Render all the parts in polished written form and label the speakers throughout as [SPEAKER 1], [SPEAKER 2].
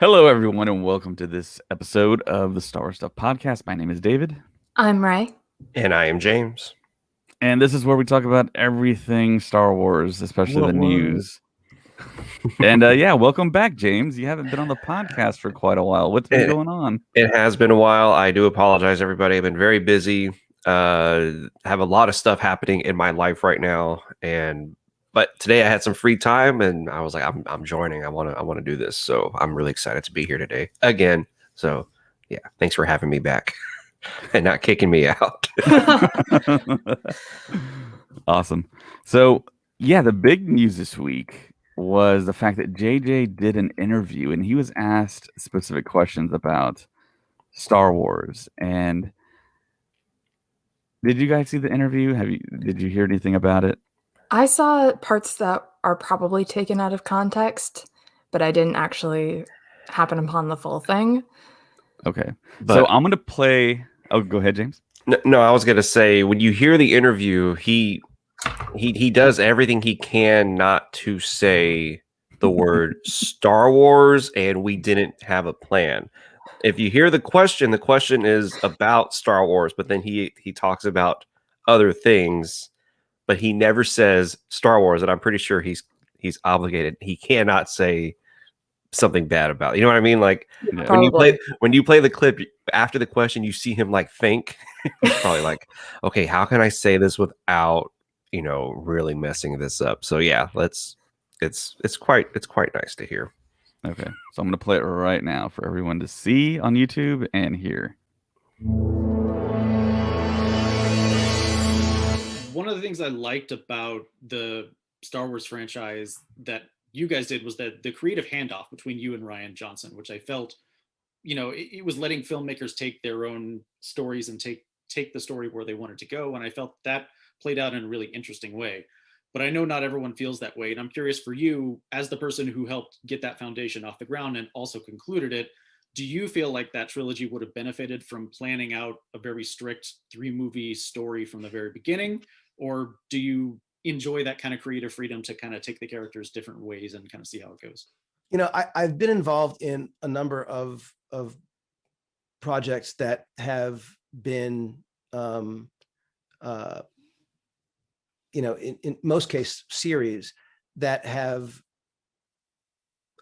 [SPEAKER 1] Hello, everyone, and welcome to this episode of the Star Wars Stuff Podcast. My name is David,
[SPEAKER 2] I'm Ray.
[SPEAKER 3] And I am James.
[SPEAKER 1] and this is where we talk about everything Star Wars, especially the
[SPEAKER 3] What?
[SPEAKER 1] news. And yeah, welcome back, James. You haven't been on the podcast for quite a while. What's been
[SPEAKER 3] It,
[SPEAKER 1] going on?
[SPEAKER 3] it has been a while. I do apologize, everybody. I've been very busy. Have a lot of stuff happening in my life right now, but today I had some free time, and I was like, I'm joining. I want to do this. So I'm really excited to be here today again. So yeah, thanks for having me back and not kicking me out.
[SPEAKER 1] Awesome. So, yeah, the big news this week was the fact that JJ did an interview and he was asked specific questions about Star Wars. And did you guys see the interview? Did you hear anything about it?
[SPEAKER 2] I saw parts that are probably taken out of context, but I didn't actually happen upon the full thing.
[SPEAKER 1] Okay.
[SPEAKER 3] But
[SPEAKER 1] So I'm going to play. Oh, go ahead, James.
[SPEAKER 3] no, I was gonna say when you hear the interview, he does everything he can not to say the word Star Wars, and we didn't have a plan. If you hear the question is about Star Wars, but then he talks about other things, but he never says Star Wars, and I'm pretty sure he's obligated. He cannot say something bad about it. You know what I mean? Like
[SPEAKER 1] Yeah.
[SPEAKER 3] when you play the clip after the question, you see him like think. He's probably like, okay, how can I say this without really messing this up? So yeah, it's quite nice to hear.
[SPEAKER 1] Okay. So I'm going to play it right now for everyone to see on YouTube and hear.
[SPEAKER 4] One of the things I liked about the Star Wars franchise that you guys did was that the creative handoff between you and Rian Johnson, which I felt, it was letting filmmakers take their own stories and take the story where they wanted to go. And I felt that played out in a really interesting way. But I know not everyone feels that way. And I'm curious for you, as the person who helped get that foundation off the ground and also concluded it, do you feel like that trilogy would have benefited from planning out a very strict 3-movie story from the very beginning? Or do you enjoy that kind of creative freedom to kind of take the characters different ways and kind of see how it goes?
[SPEAKER 5] I've been involved in a number of projects that have been, in most cases, series that have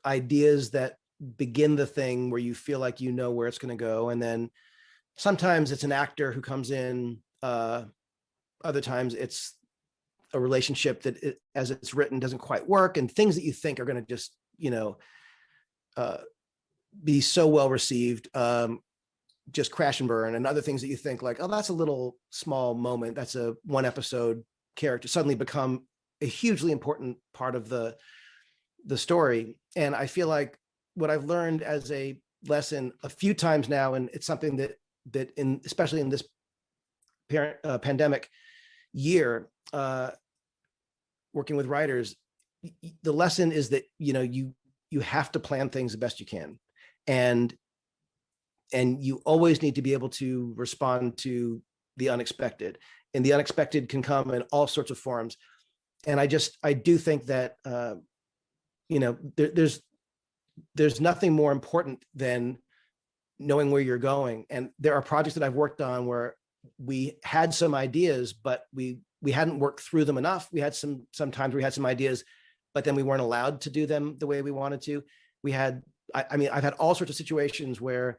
[SPEAKER 5] ideas that begin the thing where you feel like you know where it's going to go, and then sometimes it's an actor who comes in. Other times it's a relationship that, as it's written, doesn't quite work, and things that you think are going to just, be so well received, just crash and burn, and other things that you think like, oh, that's a little small moment, that's a one episode character, suddenly become a hugely important part of the story. And I feel like what I've learned as a lesson a few times now, and it's something that especially in this pandemic year, working with writers, the lesson is that you have to plan things the best you can, and you always need to be able to respond to the unexpected, and the unexpected can come in all sorts of forms. And I do think that there's nothing more important than knowing where you're going. And there are projects that I've worked on where we had some ideas, but we hadn't worked through them enough. We had sometimes we had some ideas, but then we weren't allowed to do them the way we wanted to. I've had all sorts of situations where,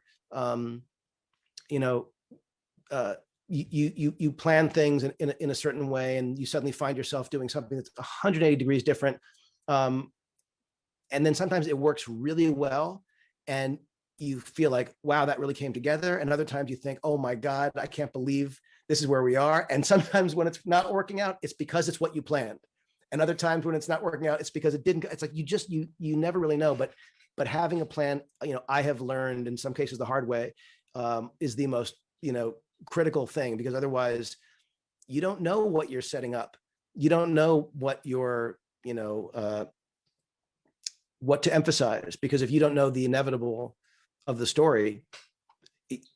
[SPEAKER 5] you plan things in a certain way, and you suddenly find yourself doing something that's 180 degrees different. And then sometimes it works really well, and you feel like, wow, that really came together. And other times you think, oh my God, I can't believe this is where we are. And sometimes when it's not working out, it's because it's what you planned. And other times when it's not working out, it's because it didn't. It's like you never really know. But having a plan, I have learned in some cases the hard way, is the most critical thing, because otherwise you don't know what you're setting up. You don't know what you're what to emphasize, because if you don't know the inevitable of the story,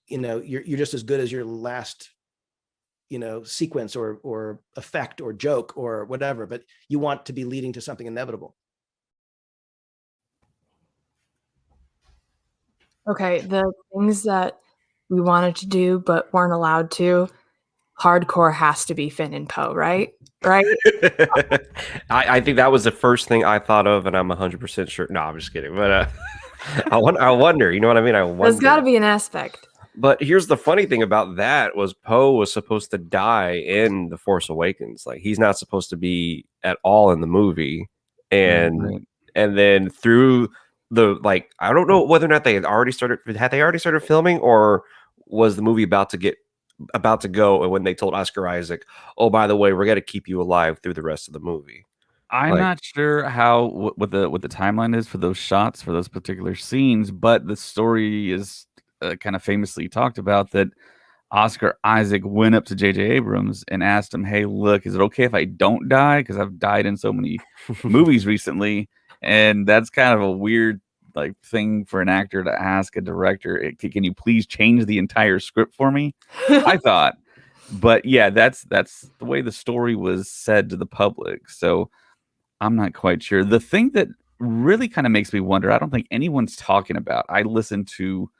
[SPEAKER 5] you're just as good as your last sequence or effect or joke or whatever, but you want to be leading to something inevitable.
[SPEAKER 2] Okay, the things that we wanted to do but weren't allowed to, hardcore has to be Finn and Poe, right? Right?
[SPEAKER 3] I think that was the first thing I thought of, and I'm 100% sure. No, I'm just kidding. But I wonder. You know what I mean? I wonder.
[SPEAKER 2] There's got to be an aspect.
[SPEAKER 3] But here's the funny thing about that was Poe was supposed to die in The Force Awakens. Like he's not supposed to be at all in the movie. And
[SPEAKER 1] Right.
[SPEAKER 3] and then through the like I don't know whether or not they had already started filming, or was the movie about to go, and when they told Oscar Isaac, "Oh, by the way, we're going to keep you alive through the rest of the movie."
[SPEAKER 1] I'm
[SPEAKER 3] Like,
[SPEAKER 1] not sure how what the timeline is for those shots for those particular scenes, but the story is kind of famously talked about that Oscar Isaac went up to J.J. Abrams and asked him, "Hey, look, is it okay if I don't die? Because I've died in so many movies recently," and that's kind of a weird like thing for an actor to ask a director. Can you please change the entire script for me? I thought, but yeah, that's the way the story was said to the public. So I'm not quite sure. The thing that really kind of makes me wonder, I don't think anyone's talking about. I listened to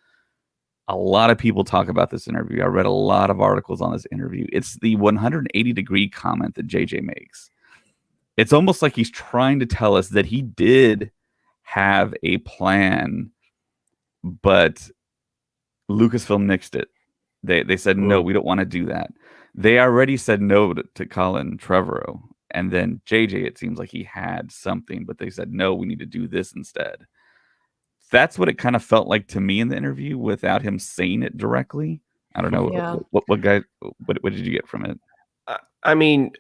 [SPEAKER 1] a lot of people talk about this interview. I read a lot of articles on this interview. It's the 180-degree comment that JJ makes. It's almost like he's trying to tell us that he did have a plan, but Lucasfilm nixed it. They said, no, we don't want to do that. They already said no to Colin Trevorrow. And then JJ, it seems like he had something, but they said, no, we need to do this instead. That's what it kind of felt like to me in the interview without him saying it directly. I don't know.
[SPEAKER 2] Yeah.
[SPEAKER 1] What guy, what did you get from it?
[SPEAKER 3] I mean,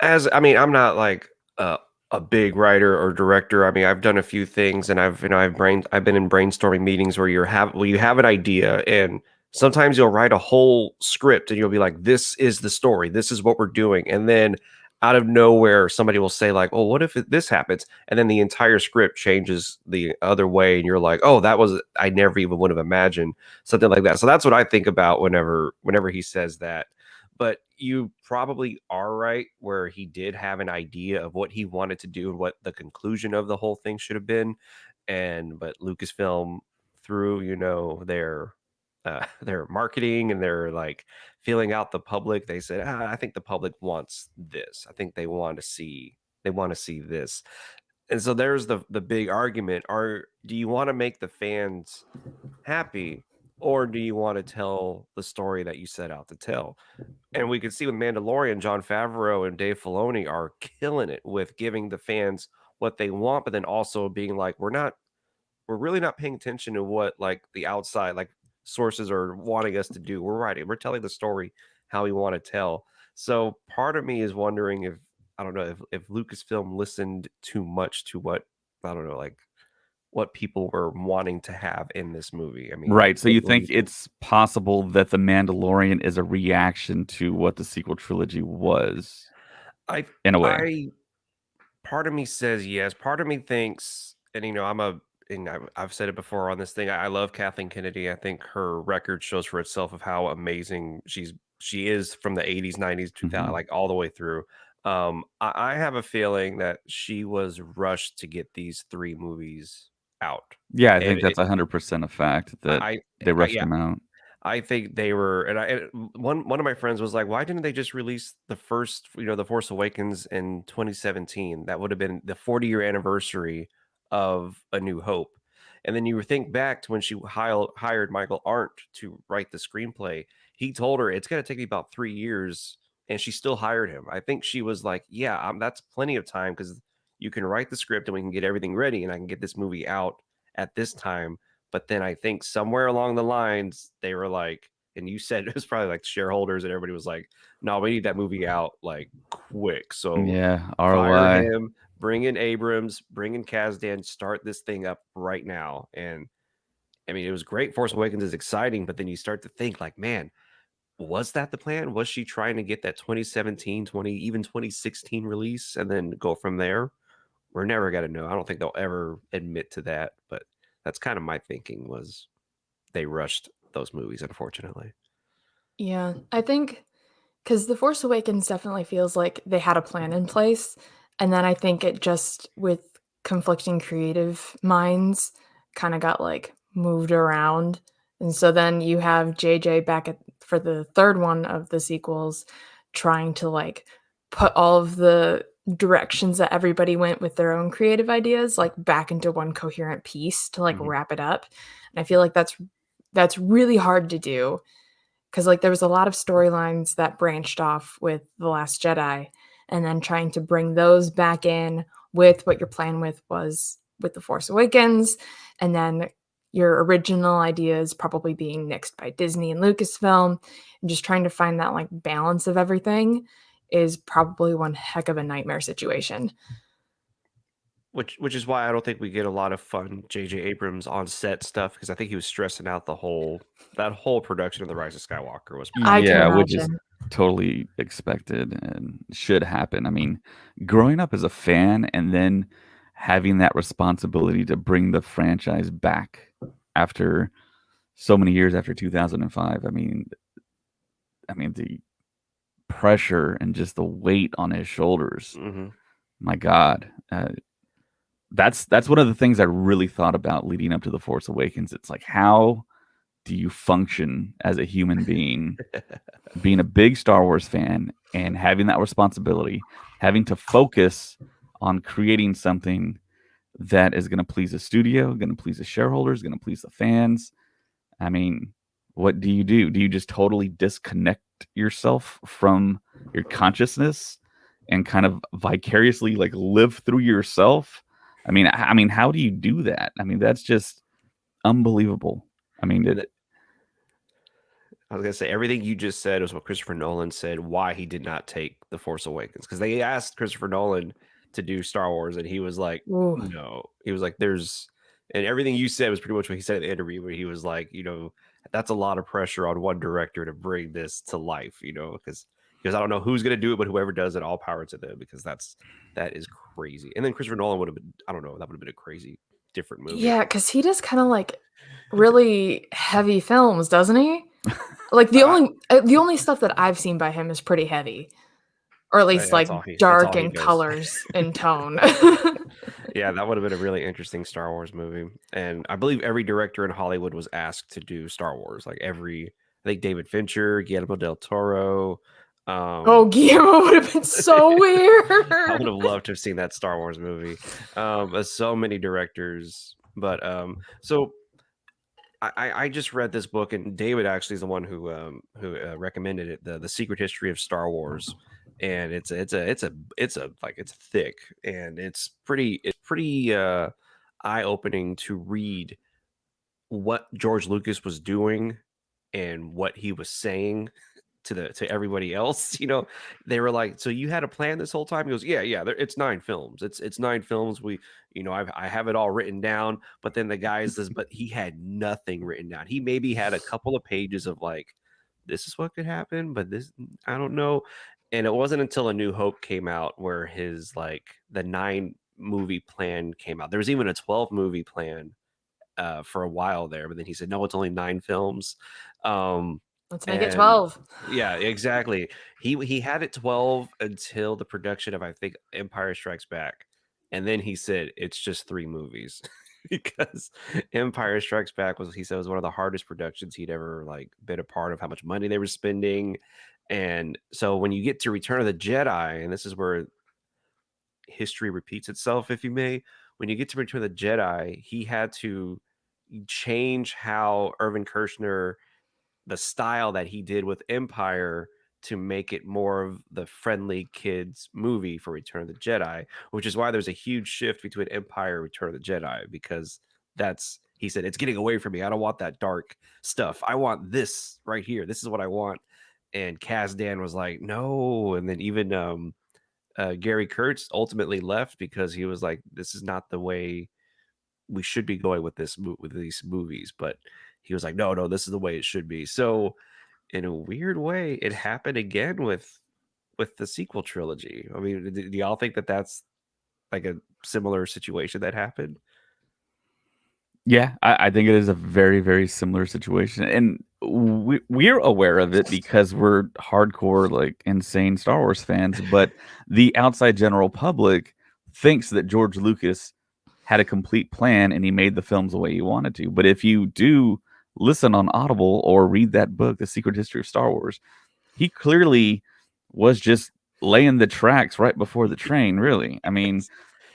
[SPEAKER 3] I'm not like a big writer or director. I mean, I've done a few things, and I've been in brainstorming meetings where you have an idea, and sometimes you'll write a whole script and you'll be like, this is the story, this is what we're doing, and then out of nowhere somebody will say like, oh, what if this happens, and then the entire script changes the other way, and you're like, oh, I never even would have imagined something like that. So that's what I think about whenever he says that. But you probably are right, where he did have an idea of what he wanted to do and what the conclusion of the whole thing should have been. But Lucasfilm, through their marketing and their like feeling out the public, they said, I think the public wants this. I think they want to see this. And so there's the big argument. Do you want to make the fans happy, or do you want to tell the story that you set out to tell? And we can see with Mandalorian, Jon Favreau and Dave Filoni are killing it with giving the fans what they want, but then also being like, we're really not paying attention to what like the outside like sources are wanting us to do. We're telling the story how we want to tell. So part of me is wondering if, I don't know, if Lucasfilm listened too much to what, I don't know, like what people were wanting to have in this movie. I mean,
[SPEAKER 1] Right. So you
[SPEAKER 3] what do
[SPEAKER 1] think it's possible that The Mandalorian is a reaction to what the sequel trilogy was, in a way?
[SPEAKER 3] Part of me says yes. Part of me thinks, and I've said it before on this thing. I love Kathleen Kennedy. I think her record shows for itself of how amazing she is from the 80s, 90s, 2000, like all the way through. I have a feeling that she was rushed to get these 3 movies out.
[SPEAKER 1] Yeah, I
[SPEAKER 3] And
[SPEAKER 1] think that's 100% a fact that they rushed them out.
[SPEAKER 3] I think they were, one of my friends was like, "Why didn't they just release the first, The Force Awakens in 2017? That would have been the 40-year anniversary of A New Hope." And then you think back to when she hired Michael Arndt to write the screenplay. He told her it's going to take me about 3 years, and she still hired him. I think she was like, "Yeah, that's plenty of time because you can write the script and we can get everything ready, and I can get this movie out at this time." But then I think somewhere along the lines, they were like, and you said it was probably like shareholders, and everybody was like, no, we need that movie out like quick. So
[SPEAKER 1] Yeah,
[SPEAKER 3] fire
[SPEAKER 1] ROI.
[SPEAKER 3] him, bring in Abrams, bring in Kasdan, start this thing up right now. And I mean, it was great. Force Awakens is exciting, but then you start to think like, man, was that the plan? Was she trying to get that 2017, even 2016 release and then go from there? We're never going to know. I don't think they'll ever admit to that, but that's kind of my thinking, was they rushed those movies, unfortunately.
[SPEAKER 2] Yeah, I think because The Force Awakens definitely feels like they had a plan in place. And then I think it just, with conflicting creative minds, kind of got like moved around. And so then you have JJ for the third one of the sequels trying to like put all of the directions that everybody went with their own creative ideas like back into one coherent piece to like wrap it up. And I feel like that's really hard to do because like there was a lot of storylines that branched off with The Last Jedi, and then trying to bring those back in with what your plan was with The Force Awakens, and then your original ideas probably being nixed by Disney and Lucasfilm, and just trying to find that like balance of everything is probably one heck of a nightmare situation.
[SPEAKER 3] Which is why I don't think we get a lot of fun J.J. Abrams on set stuff, because I think he was stressing out that whole production of The Rise of Skywalker was.
[SPEAKER 2] I can
[SPEAKER 1] which is
[SPEAKER 2] imagine.
[SPEAKER 1] totally expected and should happen. I mean, growing up as a fan and then having that responsibility to bring the franchise back after so many years after 2005. I mean the pressure and just the weight on his shoulders. My God, that's one of the things I really thought about leading up to The Force Awakens. It's like, how do you function as a human being, being a big Star Wars fan and having that responsibility, having to focus on creating something that is going to please the studio, going to please the shareholders, going to please the fans. I mean, what do? Do you just totally disconnect yourself from your consciousness and kind of vicariously like live through yourself? I mean, how do you do that? I mean, that's just unbelievable. I mean,
[SPEAKER 3] I was gonna say everything you just said was what Christopher Nolan said why he did not take The Force Awakens, because they asked Christopher Nolan to do Star Wars and he was like,
[SPEAKER 2] Ooh.
[SPEAKER 3] no. He was like, and everything you said was pretty much what he said in the interview, where he was like, that's a lot of pressure on one director to bring this to life, because I don't know who's gonna do it, but whoever does it, all power to them, because that is crazy. And then Christopher Nolan would have been, I don't know, that would have been a crazy different movie.
[SPEAKER 2] Yeah, because he does kind of like really heavy films, doesn't he? Like the only stuff that I've seen by him is pretty heavy, or at least like dark in colors and tone.
[SPEAKER 3] Yeah, that would have been a really interesting Star Wars movie. And I believe every director in Hollywood was asked to do Star Wars. Like I think David Fincher, Guillermo del Toro.
[SPEAKER 2] Oh, Guillermo would have been so weird.
[SPEAKER 3] I would have loved to have seen that Star Wars movie. So many directors. But so I just read this book, and David actually is the one who recommended it, the Secret History of Star Wars, and it's thick, and it's pretty eye-opening to read what George Lucas was doing and what he was saying to everybody else. They were like, so you had a plan this whole time? He goes, yeah, it's 9 films. It's 9 films. I have it all written down. But then the guy says, but he had nothing written down. He maybe had a couple of pages of like, this is what could happen, but this, I don't know. And it wasn't until A New Hope came out where his like the 9 movie plan came out. There was even a 12 movie plan for a while there, but then he said, no, it's only 9 films.
[SPEAKER 2] Let's make it 12.
[SPEAKER 3] Yeah, exactly. He had it 12 until the production of, I think, Empire Strikes Back. And then he said it's just 3 movies because Empire Strikes Back was one of the hardest productions he'd ever like been a part of, how much money they were spending. And so when you get to Return of the Jedi, and this is where history repeats itself, if you may, when you get to Return of the Jedi, he had to change how Irvin Kershner, the style that he did with Empire, to make it more of the friendly kids movie for Return of the Jedi, which is why there's a huge shift between Empire and Return of the Jedi, because he said, it's getting away from me. I don't want that dark stuff. I want this right here. This is what I want. And Kaz Dan was like, no. And then even Gary Kurtz ultimately left because he was like, this is not the way we should be going with these movies. But he was like, no, this is the way it should be. So in a weird way, it happened again with the sequel trilogy. I mean, do y'all think that that's like a similar situation that happened?
[SPEAKER 1] Yeah, I think it is a very, very similar situation. And we're aware of it because we're hardcore, like insane Star Wars fans. But the outside general public thinks that George Lucas had a complete plan and he made the films the way he wanted to. But if you do listen on Audible or read that book, The Secret History of Star Wars, he clearly was just laying the tracks right before the train, really. I mean,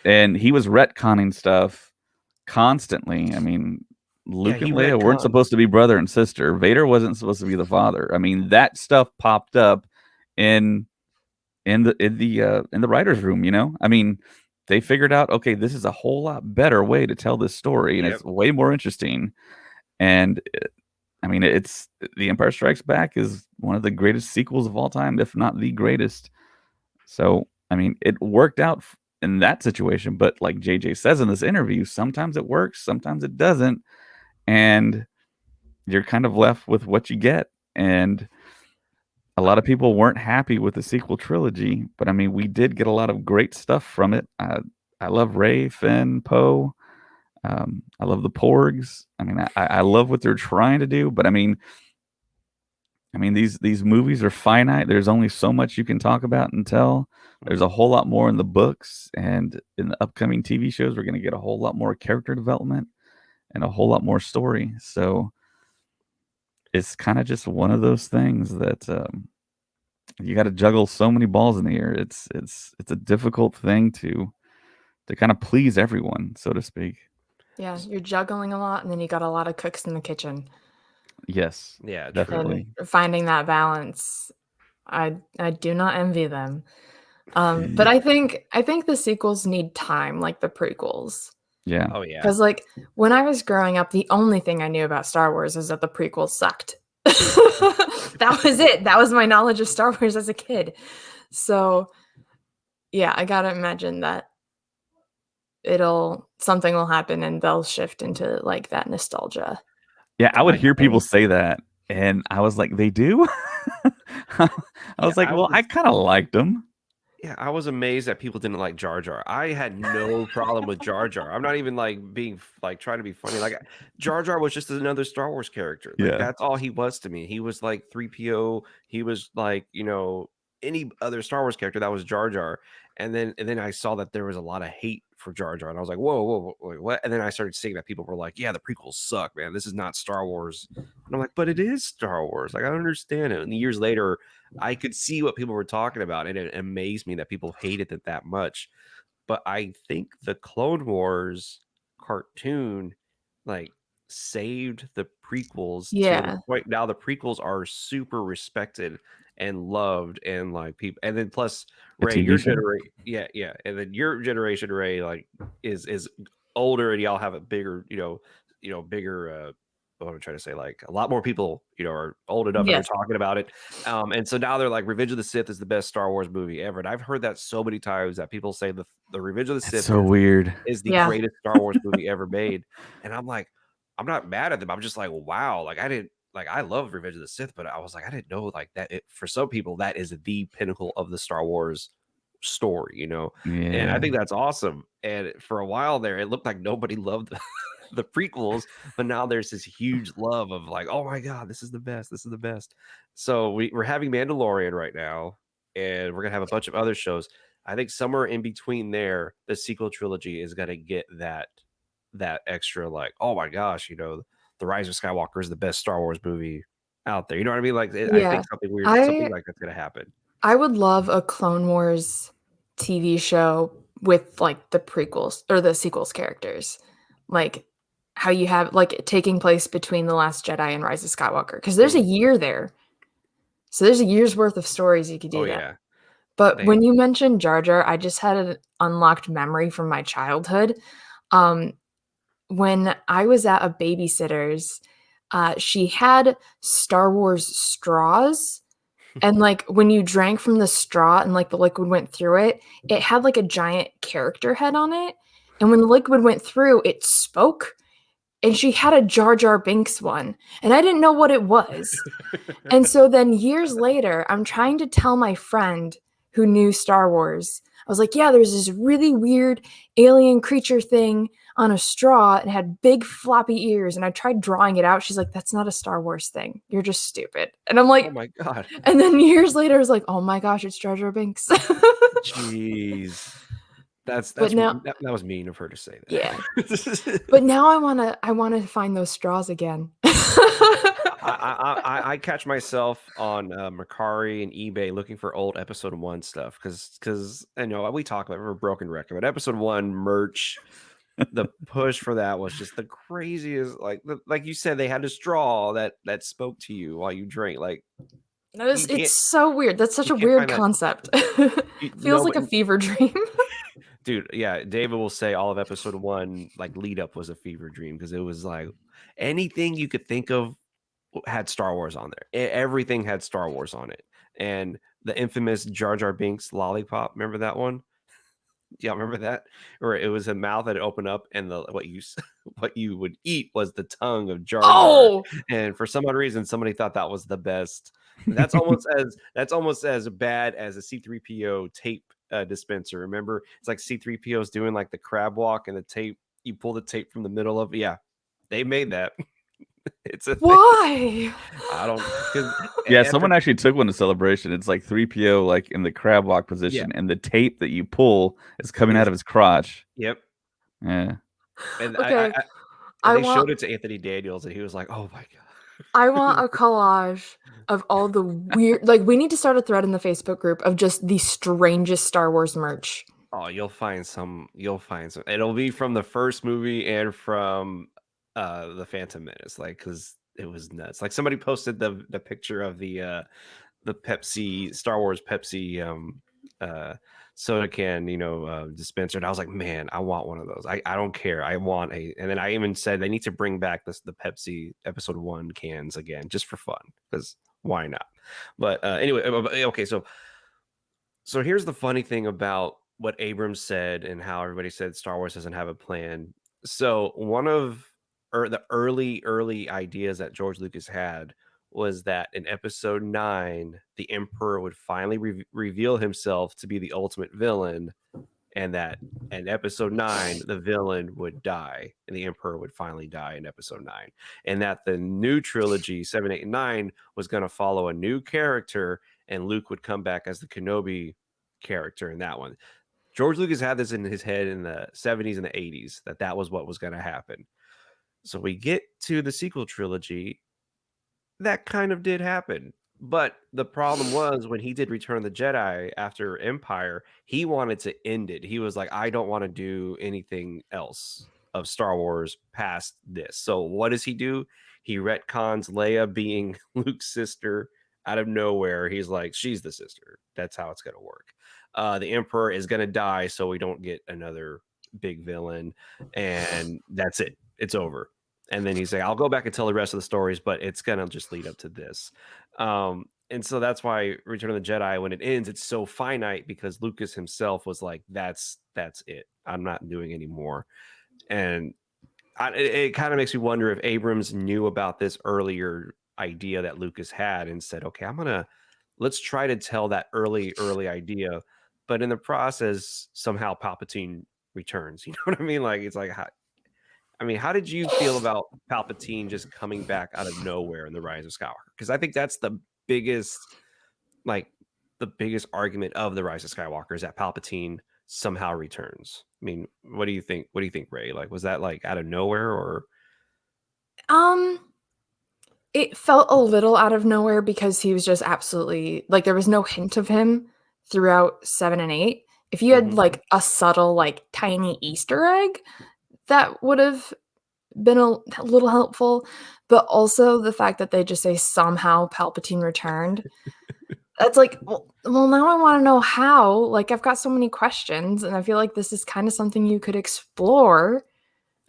[SPEAKER 1] and he was retconning stuff constantly. I mean, Luke
[SPEAKER 3] he
[SPEAKER 1] and Leia weren't
[SPEAKER 3] retconned.
[SPEAKER 1] supposed to be brother and sister. Vader wasn't supposed to be the father. I mean, that stuff popped up in the writers' room. You know, I mean, they figured out, okay, this is a whole lot better way to tell this story, and
[SPEAKER 3] Yep.
[SPEAKER 1] it's way more interesting. And I mean, it's The Empire Strikes Back is one of the greatest sequels of all time, if not the greatest. So, I mean, it worked out in that situation. But like JJ says in this interview, sometimes it works, sometimes it doesn't. And you're kind of left with what you get. And a lot of people weren't happy with the sequel trilogy. But I mean, we did get a lot of great stuff from it. I love Rey, Finn, Poe. I love the Porgs. I mean, I love what they're trying to do. But I mean, these movies are finite. There's only so much you can talk about and tell. There's a whole lot more in the books, and in the upcoming TV shows, we're going to get a whole lot more character development and a whole lot more story. So it's kind of just one of those things that you got to juggle so many balls in the air. It's a difficult thing to kind of please everyone, so to speak.
[SPEAKER 2] Yeah, you're juggling a lot, and then you got a lot of cooks in the kitchen.
[SPEAKER 1] Yes.
[SPEAKER 3] Yeah,
[SPEAKER 1] definitely.
[SPEAKER 2] And finding that balance, I do not envy them. But I think the sequels need time, like the prequels.
[SPEAKER 1] Yeah.
[SPEAKER 3] Oh yeah.
[SPEAKER 2] Because like when I was growing up, the only thing I knew about Star Wars is that the prequels sucked. That was it. That was my knowledge of Star Wars as a kid. So yeah, I gotta imagine that something will happen and they'll shift into like that nostalgia.
[SPEAKER 1] Yeah, I would
[SPEAKER 2] Like
[SPEAKER 1] hear people
[SPEAKER 2] thing.
[SPEAKER 1] say that, and I was like, they do? I was like, well, I kind of liked them.
[SPEAKER 3] Yeah, I was amazed that people didn't like Jar Jar. I had no problem with Jar Jar. I'm not even like being like trying to be funny. Like Jar Jar was just another Star Wars character. Like
[SPEAKER 1] Yeah.
[SPEAKER 3] that's all he was to me. He was like 3PO. He was like, any other Star Wars character that was Jar Jar. And then I saw that there was a lot of hate for Jar Jar, and I was like, whoa, wait, what? And then I started seeing that people were like, yeah, the prequels suck, man. This is not Star Wars. And I'm like, but it is Star Wars. Like I don't understand it. And years later, I could see what people were talking about, and it amazed me that people hated it that much. But I think the Clone Wars cartoon like saved the prequels to
[SPEAKER 2] Yeah.
[SPEAKER 3] the point now the prequels are super respected and loved, and like people, and then plus
[SPEAKER 1] A
[SPEAKER 3] Ray,
[SPEAKER 1] TV
[SPEAKER 3] your
[SPEAKER 1] show?
[SPEAKER 3] generation, yeah, and then your generation, Ray, like is older, and y'all have a bigger, bigger what I'm trying to say, like a lot more people, are old enough and are
[SPEAKER 2] Yes.
[SPEAKER 3] talking about it. And so now they're like, Revenge of the Sith is the best Star Wars movie ever. And I've heard that so many times that people say the Revenge of the
[SPEAKER 1] That's
[SPEAKER 3] Sith
[SPEAKER 1] so weird.
[SPEAKER 3] is the
[SPEAKER 2] Yeah.
[SPEAKER 3] greatest Star Wars movie ever made. And I'm like, I'm not mad at them. I'm just like, wow, like I love Revenge of the Sith, but I was like, I didn't know like that. For some people, that is the pinnacle of the Star Wars story, And I
[SPEAKER 1] Yeah.
[SPEAKER 3] think that's awesome. And for a while there, it looked like nobody loved the prequels, but now there's this huge love of like, oh my god, this is the best, this is the best. So we're having Mandalorian right now, and we're gonna have a bunch of other shows. I think somewhere in between there, the sequel trilogy is gonna get that extra like, oh my gosh, the Rise of Skywalker is the best Star Wars movie out there. You know what I mean? Like I
[SPEAKER 2] Yeah.
[SPEAKER 3] think something weird, something like that's gonna happen.
[SPEAKER 2] I would love a Clone Wars TV show with like the prequels or the sequels characters. Like how you have like taking place between The Last Jedi and Rise of Skywalker. Because there's a year there. So there's a year's worth of stories you could do that.
[SPEAKER 3] Yeah.
[SPEAKER 2] But when you mentioned Jar Jar, I just had an unlocked memory from my childhood. When I was at a babysitter's, she had Star Wars straws. And like when you drank from the straw and like the liquid went through it, it had like a giant character head on it. And when the liquid went through, it spoke. And she had a Jar Jar Binks one. And I didn't know what it was. And so then years later, I'm trying to tell my friend who knew Star Wars. I was like, yeah, there's this really weird alien creature thing on a straw. It had big floppy ears. And I tried drawing it out. She's like, that's not a Star Wars thing. You're just stupid. And I'm like,
[SPEAKER 3] oh my god.
[SPEAKER 2] And then years later, I was like, oh my gosh, it's Jar Jar Binks.
[SPEAKER 3] Jeez.
[SPEAKER 2] But now,
[SPEAKER 3] that was mean of her to say that.
[SPEAKER 2] yeah. But now I wanna find those straws again.
[SPEAKER 3] I catch myself on Mercari and eBay looking for old episode 1 stuff because I know we talk about, we're a broken record, but episode 1 merch, the push for that was just the craziest. Like you said, they had a straw that spoke to you while you drank. Like,
[SPEAKER 2] It's so weird. That's such a
[SPEAKER 3] can't
[SPEAKER 2] weird
[SPEAKER 3] find that-
[SPEAKER 2] concept.
[SPEAKER 3] No,
[SPEAKER 2] Feels like a
[SPEAKER 3] but-
[SPEAKER 2] fever dream.
[SPEAKER 3] dude, yeah, David will say all of episode 1 like lead up was a fever dream because it was like anything you could think of had Star Wars on there. Everything had Star Wars on it. And the infamous Jar Binks Lollipop, remember that one? Yeah, remember that? Or it was a mouth that opened up, and what you would eat was the tongue of Jar Jar.
[SPEAKER 2] Oh,
[SPEAKER 3] And for some odd reason, somebody thought that was the best. That's almost as bad as a C3PO tape dispenser. Remember, it's like C3PO is doing like the crab walk, and the tape, you pull the tape from the middle of. Yeah, they made that. It's a thing.
[SPEAKER 2] why?
[SPEAKER 3] I don't. 'Cause
[SPEAKER 1] Yeah,
[SPEAKER 3] after-
[SPEAKER 1] someone actually took one to Celebration. It's like 3PO, like in the crab walk position, and the tape that you pull is coming out of his crotch.
[SPEAKER 3] Yep.
[SPEAKER 1] Yeah.
[SPEAKER 3] And
[SPEAKER 2] Okay,
[SPEAKER 3] they showed it to Anthony Daniels, and he was like, "Oh my god."
[SPEAKER 2] I want a collage of all the weird. Like, we need to start a thread in the Facebook group of just the strangest Star Wars merch.
[SPEAKER 3] Oh, you'll find some. It'll be from the first movie and from the Phantom Menace, like, because it was nuts. Like, somebody posted the picture of the Pepsi, Star Wars Pepsi soda can, dispenser, and I was like, man, I want one of those. I don't care. I want a. And then I even said they need to bring back the Pepsi episode 1 cans again, just for fun, because why not? But anyway, okay, so here's the funny thing about what Abrams said and how everybody said Star Wars doesn't have a plan. So one of the early ideas that George Lucas had was that in episode 9, the Emperor would finally reveal himself to be the ultimate villain, and that in episode 9, the villain would die, and the Emperor would finally die in episode 9, and that the new trilogy, 7, 8, and 9, was going to follow a new character, and Luke would come back as the Kenobi character in that one. George Lucas had this in his head in the 70s and the 80s, that was what was going to happen. So we get to the sequel trilogy, that kind of did happen. But the problem was when he did Return of the Jedi after Empire, he wanted to end it. He was like, I don't want to do anything else of Star Wars past this. So what does he do? He retcons Leia being Luke's sister out of nowhere. He's like, she's the sister. That's how it's going to work. The Emperor is going to die, so we don't get another big villain. And that's it. It's over. And then he's like, I'll go back and tell the rest of the stories, but it's going to just lead up to this. And so that's why Return of the Jedi, when it ends, it's so finite, because Lucas himself was like, that's it. I'm not doing any more. And it kind of makes me wonder if Abrams knew about this earlier idea that Lucas had and said, okay, let's try to tell that early idea. But in the process, somehow Palpatine returns. You know what I mean? Like, it's like, how did you feel about Palpatine just coming back out of nowhere in The Rise of Skywalker? Because I think that's the biggest argument of The Rise of Skywalker, is that Palpatine somehow returns. I mean, what do you think? What do you think, Ray? Like, was that like out of nowhere, or?
[SPEAKER 2] It felt a little out of nowhere because he was just absolutely, like, there was no hint of him throughout 7 and 8. If you had like a subtle, like, tiny Easter egg, that would have been a little helpful. But also the fact that they just say somehow Palpatine returned. That's like, well, now I want to know how. Like, I've got so many questions, and I feel like this is kind of something you could explore,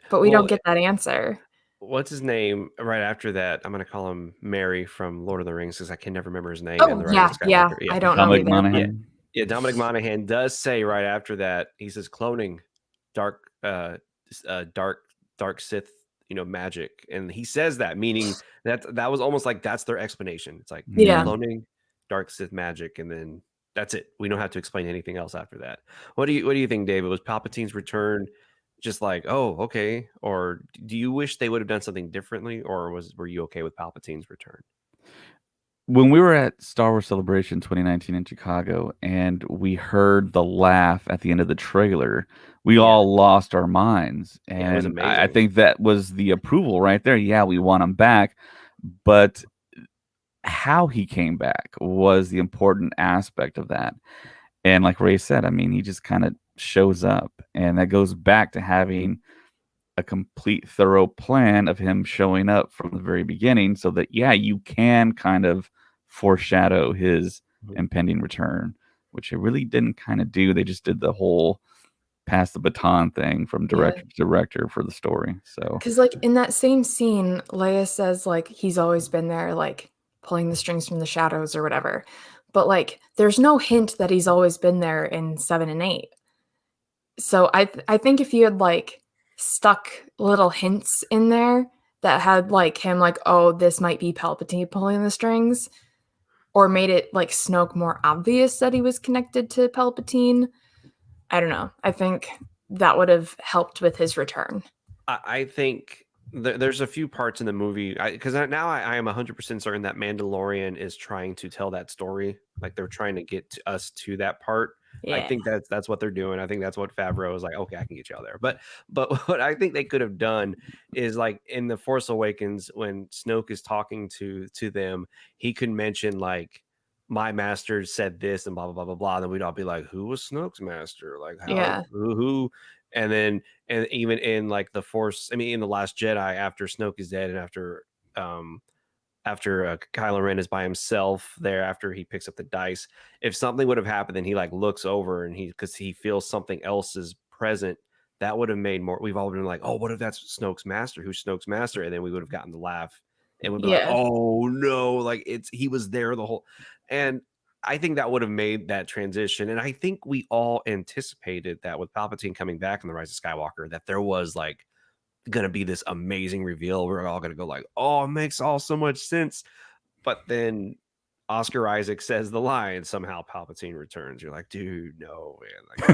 [SPEAKER 2] but we don't get that answer.
[SPEAKER 3] What's his name right after that? I'm going to call him Mary from Lord of the Rings, because I can never remember his name.
[SPEAKER 2] Oh, yeah. I don't know
[SPEAKER 1] Dominic
[SPEAKER 2] either.
[SPEAKER 1] Monaghan.
[SPEAKER 3] Yeah, Dominic Monaghan does say right after that, he says cloning, dark Sith, magic, and he says that, meaning that was almost like that's their explanation. It's like, cloning, dark Sith magic, and then that's it. We don't have to explain anything else after that. What do you think, David? Was Palpatine's return just like, oh, okay, or do you wish they would have done something differently, or were you okay with Palpatine's return?
[SPEAKER 1] when we were at Star Wars Celebration 2019 in Chicago and we heard the laugh at the end of the trailer, we
[SPEAKER 3] Yeah.
[SPEAKER 1] all lost our minds.
[SPEAKER 3] Yeah, it was
[SPEAKER 1] And I
[SPEAKER 3] amazing.
[SPEAKER 1] think that was the approval right there. Yeah, we want him back. But how he came back was the important aspect of that. And like Ray said, I mean, he just kind of shows up. And that goes back to having a complete thorough plan of him showing up from the very beginning so that you can kind of foreshadow his impending return, which they really didn't kind of do. They just did the whole pass the baton thing from director to director for the story. So
[SPEAKER 2] because like in that same scene, Leia says like he's always been there, like pulling the strings from the shadows or whatever, but like there's no hint that he's always been there in 7 and 8. So I think if you had like stuck little hints in there that had like him like, oh, this might be Palpatine pulling the strings, or made it like Snoke more obvious that he was connected to Palpatine, I don't know. I think that would have helped with his return.
[SPEAKER 3] I think there's a few parts in the movie because now I am 100% certain that Mandalorian is trying to tell that story. Like they're trying to get us to that part.
[SPEAKER 2] Yeah.
[SPEAKER 3] I think that's what they're doing. I think that's what Favreau is like. Okay, I can get you out there. But what I think they could have done is like in the Force Awakens when Snoke is talking to them, he could mention like my master said this and blah blah blah blah blah. And then we'd all be like, who was Snoke's master? Like how
[SPEAKER 2] Yeah.
[SPEAKER 3] who? And then and even in like the Force, I mean in the Last Jedi, after Snoke is dead and after Kylo Ren is by himself there after he picks up the dice, if something would have happened and he like looks over and because he feels something else is present, that would have made more. We've all been like, oh, what if that's Snoke's master? Who's Snoke's master? And then we would have gotten the laugh and we'd be like, oh no, like he was there the whole. And I think that would have made that transition. And I think we all anticipated that with Palpatine coming back in The Rise of Skywalker, that there was like gonna be this amazing reveal. We're all gonna go like, oh, it makes all so much sense. But then Oscar Isaac says the line, somehow Palpatine returns. You're like, dude, no,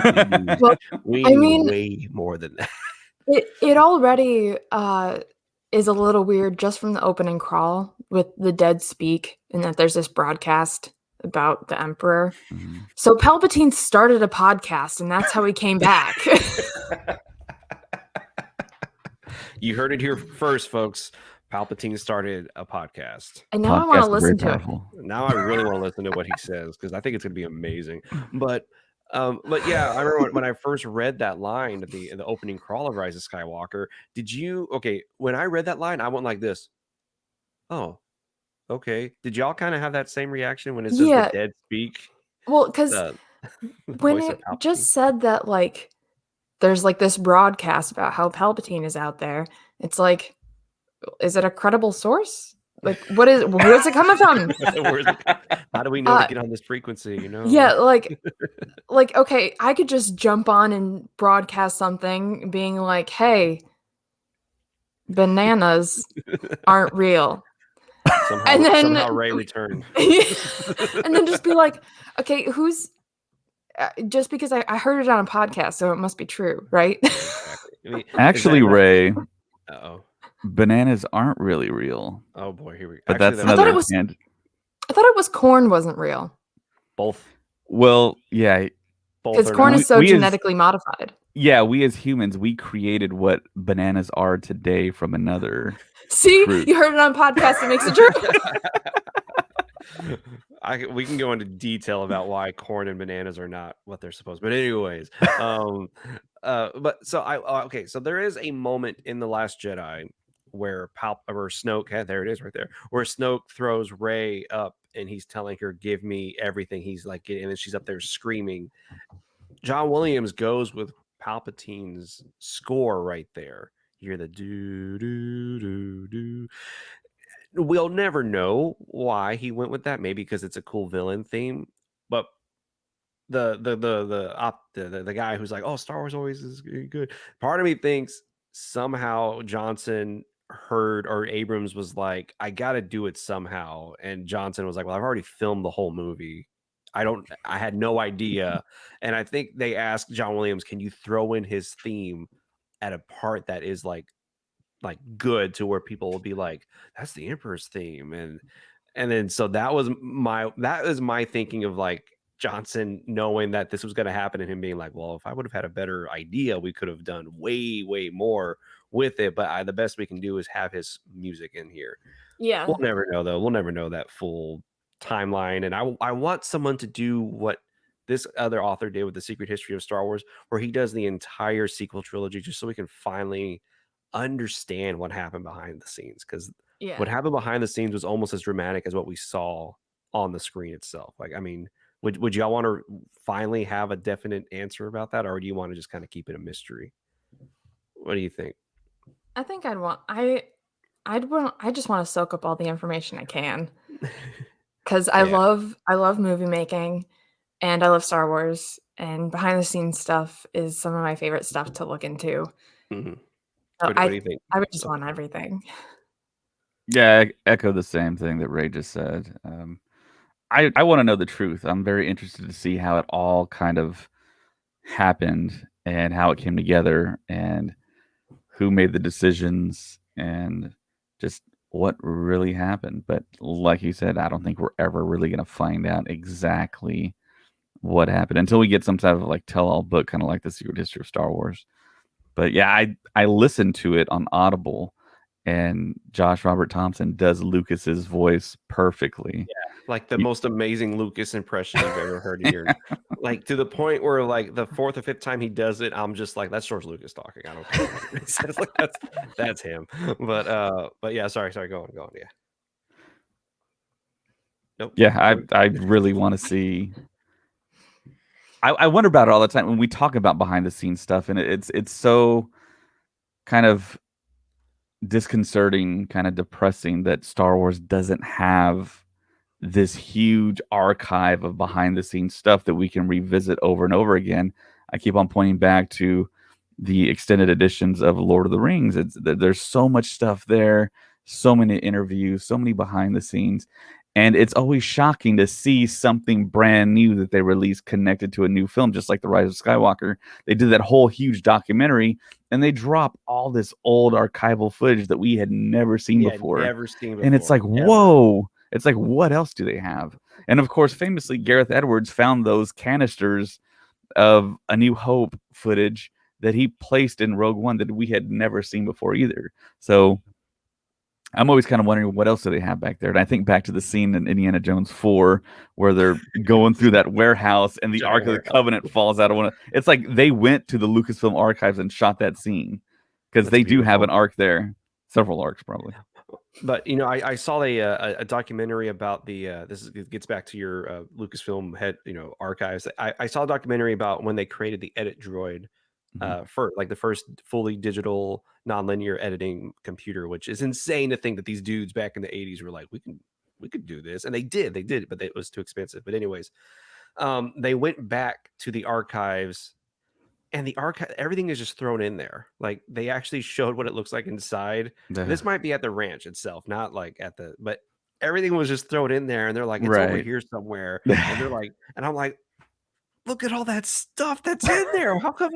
[SPEAKER 3] man. Like, we need way more than that.
[SPEAKER 2] It already is a little weird just from the opening crawl with the dead speak and that there's this broadcast about the Emperor.
[SPEAKER 1] Mhm.
[SPEAKER 2] So Palpatine started a podcast and that's how he came back.
[SPEAKER 3] You heard it here first, folks. Palpatine started a podcast.
[SPEAKER 2] And now I want to listen to it.
[SPEAKER 3] Now I really want to listen to what he says because I think it's going to be amazing. But yeah, I remember when I first read that line at the opening crawl of Rise of Skywalker. When I read that line, I went like this. Oh, okay. Did y'all kind of have that same reaction when it says the dead speak?
[SPEAKER 2] Well, because when it just said that, like, there's like this broadcast about how Palpatine is out there, it's like, is it a credible source? Like, where's it coming from?
[SPEAKER 3] How do we know to get on this frequency? You know?
[SPEAKER 2] Yeah, like, okay, I could just jump on and broadcast something, being like, "Hey, bananas aren't real,"
[SPEAKER 3] somehow Ray returned,
[SPEAKER 2] and then just be like, "Okay, who's?" Just because I heard it on a podcast, so it must be true, right?
[SPEAKER 3] Exactly. I mean,
[SPEAKER 1] actually, Ray.
[SPEAKER 2] Bananas
[SPEAKER 1] aren't really real.
[SPEAKER 3] Oh boy, here we go.
[SPEAKER 1] But actually, that's
[SPEAKER 2] another. I thought it was corn wasn't real.
[SPEAKER 3] Both.
[SPEAKER 1] Well, yeah.
[SPEAKER 2] Because corn is so genetically modified.
[SPEAKER 1] Yeah, we as humans, we created what bananas are today from another.
[SPEAKER 2] See,
[SPEAKER 1] fruit.
[SPEAKER 2] You heard it on podcast. It makes it true.
[SPEAKER 3] We can go into detail about why corn and bananas are not what they're supposed to. But anyways, so there is a moment in The Last Jedi where Snoke, there it is right there, where Snoke throws Rey up and he's telling her, give me everything. He's like, and then she's up there screaming. John Williams goes with Palpatine's score right there. You hear the do do do do. We'll never know why he went with that. Maybe because it's a cool villain theme. But the guy who's like, oh, Star Wars always is good. Part of me thinks somehow Johnson heard, or Abrams was like, I got to do it somehow. And Johnson was like, well, I've already filmed the whole movie. I had no idea. And I think they asked John Williams, can you throw in his theme at a part that is like good to where people will be like, that's the Emperor's theme. And then so that was my thinking of like Johnson knowing that this was going to happen and him being like, well, if I would have had a better idea, we could have done way more with it. But the best we can do is have his music in here.
[SPEAKER 2] Yeah.
[SPEAKER 3] We'll never know though. We'll never know that full timeline. And I want someone to do what this other author did with The Secret History of Star Wars, where he does the entire sequel trilogy just so we can finally understand what happened behind the scenes. Because
[SPEAKER 2] Yeah.
[SPEAKER 3] what happened behind the scenes was almost as dramatic as what we saw on the screen itself. Like, I mean, would y'all want to finally have a definite answer about that, or do you want to just kind of keep it a mystery? What do you think?
[SPEAKER 2] I think I just want to soak up all the information I can. Because I love movie making and I love Star Wars, and behind the scenes stuff is some of my favorite stuff to look into.
[SPEAKER 3] Mm-hmm.
[SPEAKER 2] So
[SPEAKER 3] What do you think?
[SPEAKER 2] I would just want everything.
[SPEAKER 1] Yeah, I echo the same thing that Ray just said. I want to know the truth. I'm very interested to see how it all kind of happened and how it came together and who made the decisions and just what really happened. But like you said, I don't think we're ever really going to find out exactly what happened until we get some type of like tell-all book, kind of like The Secret History of Star Wars. But yeah, I listened to it on Audible, and Josh Robert Thompson does Lucas's voice perfectly.
[SPEAKER 3] Like the most amazing Lucas impression you've ever heard in your like, to the point where like the fourth or fifth time he does it, I'm just like, that's George Lucas talking. I don't care. It's like, that's him. But yeah, sorry, go on. Yeah. Nope.
[SPEAKER 1] Yeah, I really want to see. I wonder about it all the time when we talk about behind the scenes stuff, and it's so kind of disconcerting, kind of depressing that Star Wars doesn't have this huge archive of behind the scenes stuff that we can revisit over and over again. I keep on pointing back to the extended editions of Lord of the Rings. There's so much stuff there, so many interviews, so many behind the scenes. And it's always shocking to see something brand new that they release connected to a new film, just like The Rise of Skywalker. They did that whole huge documentary, and they drop all this old archival footage that we had never seen before. And it's like, whoa. It's like, what else do they have? And of course, famously, Gareth Edwards found those canisters of A New Hope footage that he placed in Rogue One that we had never seen before either. So I'm always kind of wondering what else do they have back there. And I think back to the scene in Indiana Jones 4 where they're going through that warehouse and the Ark of the Covenant falls out of one. It's like they went to the Lucasfilm archives and shot that scene because they do have an ark there. Several arcs, probably.
[SPEAKER 3] But you know, I saw a documentary about the this gets back to your Lucasfilm head, you know, archives. I saw a documentary about when they created the edit droid for like the first fully digital nonlinear editing computer, which is insane to think that these dudes back in the 80s were like, we could do this, and they did, but it was too expensive. But anyways, they went back to the archives. And the archive, everything is just thrown in there. Like they actually showed what it looks like inside. This might be at the ranch itself, not like but everything was just thrown in there. And they're like, it's over here somewhere. And they're like, and I'm like, look at all that stuff that's in there. How come?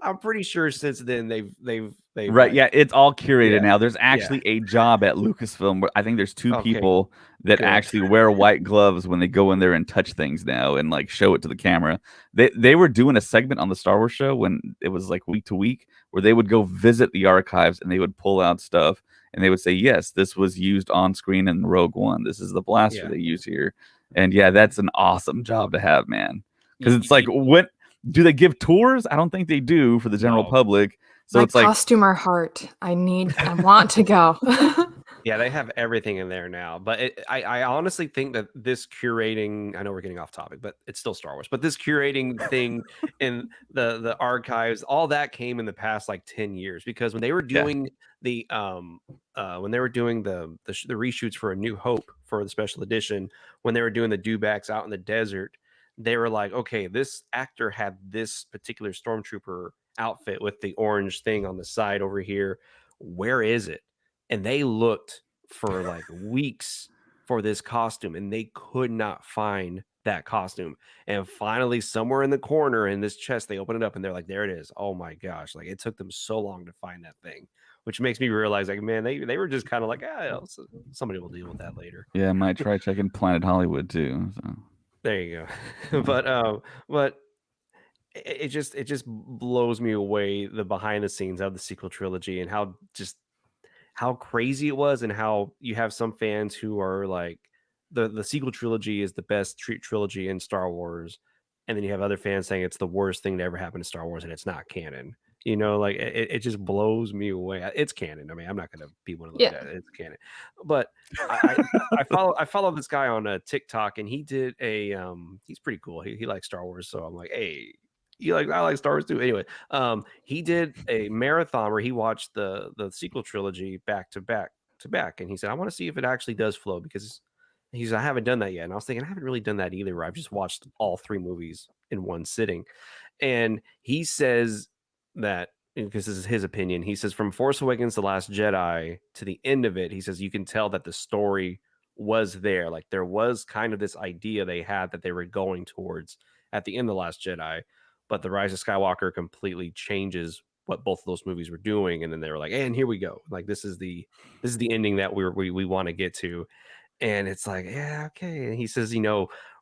[SPEAKER 3] I'm pretty sure since then they've
[SPEAKER 1] right.
[SPEAKER 3] Like,
[SPEAKER 1] yeah, it's all curated now. There's actually a job at Lucasfilm where I think there's two people that actually wear white gloves when they go in there and touch things now and like show it to the camera. They were doing a segment on the Star Wars show when it was like week to week where they would go visit the archives and they would pull out stuff and they would say, yes, this was used on screen in Rogue One. This is the blaster they use here. And yeah, that's an awesome job to have, man. Because it's like, what do they give tours? I don't think they do for the general public. So it's like
[SPEAKER 2] costumer heart. I want to go.
[SPEAKER 3] Yeah, they have everything in there now. But I honestly think that this curating, I know we're getting off topic, but it's still Star Wars. But this curating thing in the archives, all that came in the past like 10 years. Because when they were doing the reshoots for A New Hope for the special edition, when they were doing the dewbacks out in the desert, they were like, okay, this actor had this particular stormtrooper outfit with the orange thing on the side over here. Where is it? And they looked for like weeks for this costume and they could not find that costume. And finally, somewhere in the corner in this chest, they open it up and they're like, there it is. Oh my gosh. Like it took them so long to find that thing. which makes me realize, like, man, they were just kind of like, somebody will deal with that later.
[SPEAKER 1] Yeah, I might try checking Planet Hollywood too. So.
[SPEAKER 3] There you go. But it just blows me away, the behind the scenes of the sequel trilogy, and how crazy it was, and how you have some fans who are like, the sequel trilogy is the best trilogy in Star Wars, and then you have other fans saying it's the worst thing to ever happen to Star Wars and it's not canon. You know, like it just blows me away. It's canon. I mean, I'm not going to be one of those guys. It's canon. But I follow this guy on TikTok, and he did he's pretty cool. He likes Star Wars, so I'm like, hey, I like Star Wars too. Anyway, he did a marathon where he watched the sequel trilogy back to back, and he said, I want to see if it actually does flow, because I haven't done that yet. And I was thinking, I haven't really done that either, where I've just watched all 3 movies in one sitting. And he says that, because this is his opinion, he says from Force Awakens, The Last Jedi to the end of it, he says you can tell that the story was there. Like, there was kind of this idea they had that they were going towards at the end of The Last Jedi, but The Rise of Skywalker completely changes what both of those movies were doing. And then they were like, and here we go. Like, this is the ending that we want to get to. And it's like, yeah, okay. And he says,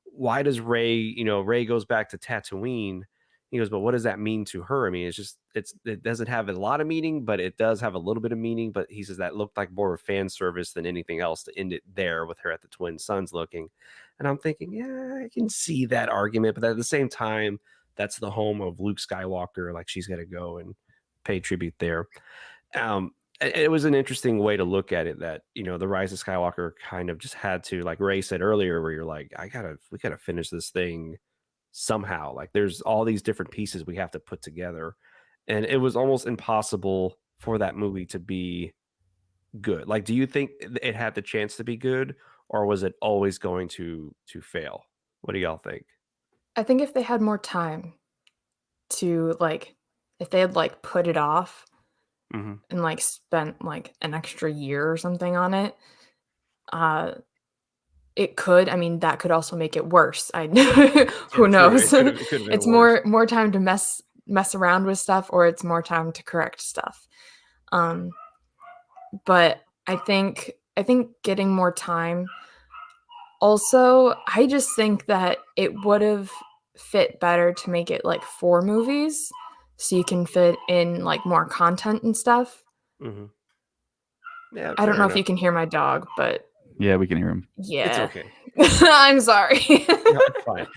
[SPEAKER 3] why does Rey goes back to Tatooine? He goes, but what does that mean to her? I mean, it doesn't have a lot of meaning, but it does have a little bit of meaning. But he says that looked like more of fan service than anything else to end it there with her at the twin suns looking. And I'm thinking, yeah, I can see that argument. But at the same time, that's the home of Luke Skywalker. Like, she's got to go and pay tribute there. It was an interesting way to look at it, that, the Rise of Skywalker kind of just had to, like Ray said earlier, where you're like, we gotta finish this thing somehow. Like, there's all these different pieces we have to put together. And it was almost impossible for that movie to be good. Like, do you think it had the chance to be good, or was it always going to fail? What do y'all think?
[SPEAKER 2] I think if they had more time to, like, if they had, like, put it off and, like, spent, like, an extra year or something on it, it could. I mean, that could also make it worse. Who knows?
[SPEAKER 3] It could've been
[SPEAKER 2] It's
[SPEAKER 3] worse.
[SPEAKER 2] more time to mess around with stuff, or it's more time to correct stuff. But I think getting more time. Also, I just think that it would have fit better to make it like 4 movies, so you can fit in like more content and stuff.
[SPEAKER 3] Yeah,
[SPEAKER 2] I don't know
[SPEAKER 3] fair
[SPEAKER 2] if you can hear my dog, but
[SPEAKER 1] Yeah, we can hear him.
[SPEAKER 2] yeah,
[SPEAKER 3] It's okay.
[SPEAKER 2] I'm sorry.
[SPEAKER 3] No, it's fine.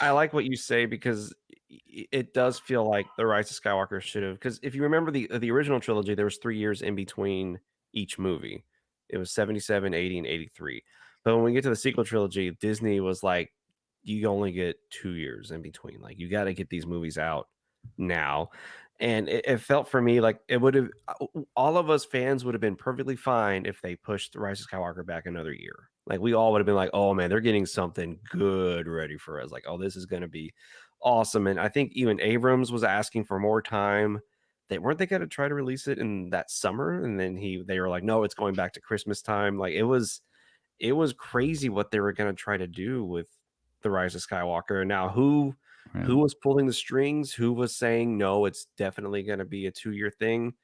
[SPEAKER 3] I like what you say, because it does feel like The Rise of Skywalker should have, because if you remember the original trilogy, there was 3 years in between each movie. It was 77, 80, and 83. But when we get to the sequel trilogy, Disney was like, you only get 2 years in between. Like, you got to get these movies out now. And it felt for me like it would have, all of us fans would have been perfectly fine if they pushed The Rise of Skywalker back another year. Like, we all would have been like, oh man, they're getting something good ready for us. Like, oh, this is going to be awesome. And I think even Abrams was asking for more time. They going to try to release it in that summer, and then they were like, no, it's going back to Christmas time. Like, it was crazy what they were going to try to do with The Rise of Skywalker. And now who was pulling the strings? Who was saying, no, it's definitely going to be a 2-year thing?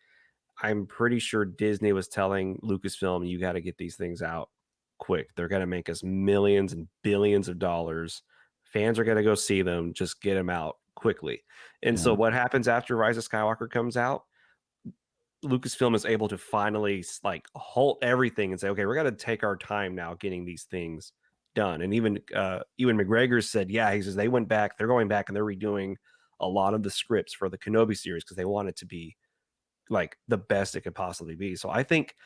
[SPEAKER 3] I'm pretty sure Disney was telling Lucasfilm, you got to get these things out quick. They're going to make us millions and billions of dollars. Fans are going to go see them. Just get them out quickly. And so what happens after Rise of Skywalker comes out? Lucasfilm is able to finally like halt everything and say, okay, we're going to take our time now getting these things done. And even Ewan McGregor said, yeah, he says they're going back and they're redoing a lot of the scripts for the Kenobi series because they want it to be like the best it could possibly be. So I think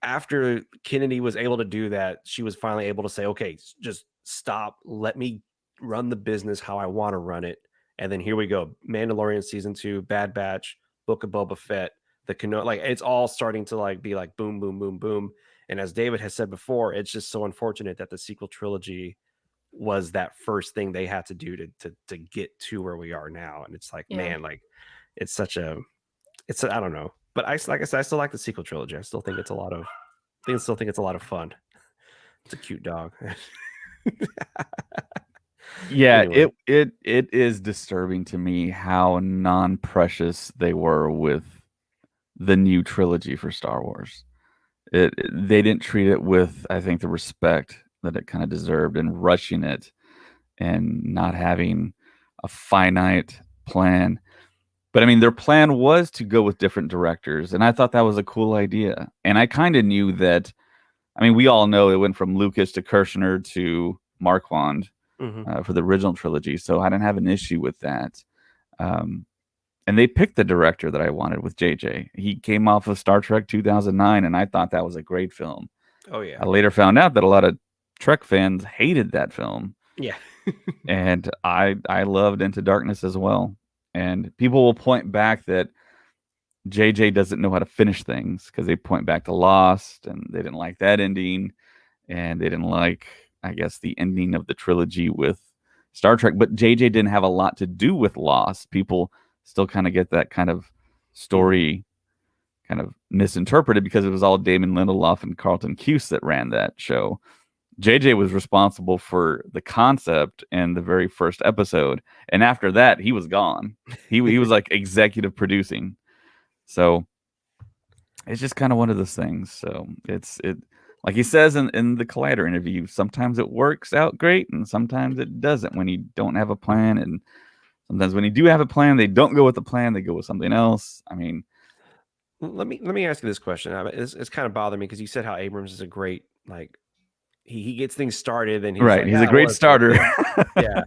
[SPEAKER 3] after Kennedy was able to do that, she was finally able to say, okay, just stop. Let me run the business how I want to run it. And then here we go. Mandalorian season 2, Bad Batch, Book of Boba Fett, the Kenobi, like it's all starting to like be like boom, boom, boom, boom. And as David has said before, it's just so unfortunate that the sequel trilogy was that first thing they had to do to get to where we are now. And it's like, man, like it's I don't know. But like I said, I still like the sequel trilogy. I still think it's a lot of fun. It's a cute dog.
[SPEAKER 1] Yeah,
[SPEAKER 3] Anyway.
[SPEAKER 1] it is disturbing to me how non-precious they were with the new trilogy for Star Wars. They didn't treat it with, I think, the respect that it kind of deserved, and rushing it and not having a finite plan. But I mean, their plan was to go with different directors, and I thought that was a cool idea. And I kind of knew that. I mean, we all know it went from Lucas to Kirshner to Marquand for the original trilogy, so I didn't have an issue with that. And they picked the director that I wanted with JJ. He came off of Star Trek 2009, and I thought that was a great film.
[SPEAKER 3] Oh yeah.
[SPEAKER 1] I later found out that a lot of Trek fans hated that film.
[SPEAKER 3] Yeah.
[SPEAKER 1] And I loved Into Darkness as well. And people will point back that JJ doesn't know how to finish things because they point back to Lost, and they didn't like that ending, and they didn't like, I guess, the ending of the trilogy with Star Trek. But JJ didn't have a lot to do with Lost. People still kind of get that kind of story kind of misinterpreted because it was all Damon Lindelof and Carlton Cuse that ran that show. JJ was responsible for the concept in the very first episode, and after that, he was gone. He was like executive producing. So it's just kind of one of those things. So it like he says in the Collider interview, sometimes it works out great, and sometimes it doesn't when you don't have a plan, and sometimes when you do have a plan, they don't go with the plan, they go with something else. I mean,
[SPEAKER 3] let me ask you this question. It's kind of bothered me because you said how Abrams is a great, like, he gets things started, and he's
[SPEAKER 1] right.
[SPEAKER 3] Like,
[SPEAKER 1] he's a great starter.
[SPEAKER 3] Yeah.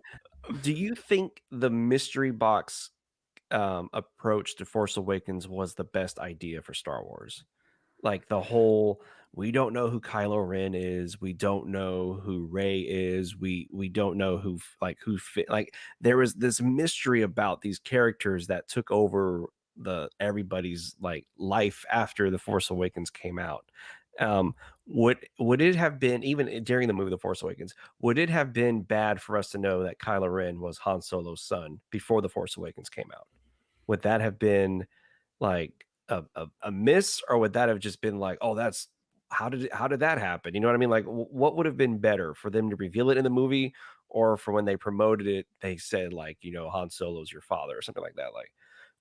[SPEAKER 3] Do you think the mystery box approach to Force Awakens was the best idea for Star Wars? Like the whole, we don't know who Kylo Ren is, we don't know who Rey is, we don't know who fit. Like there was this mystery about these characters that took over everybody's like life after the Force Awakens came out. Would it have been, even during the movie The Force Awakens, would it have been bad for us to know that Kylo Ren was Han Solo's son before The Force Awakens came out? Would that have been like a miss, or would that have just been like, oh, that's how did that happen? You know what I mean? Like, what would have been better for them to reveal it in the movie, or for when they promoted it, they said like, Han Solo's your father or something like that? Like,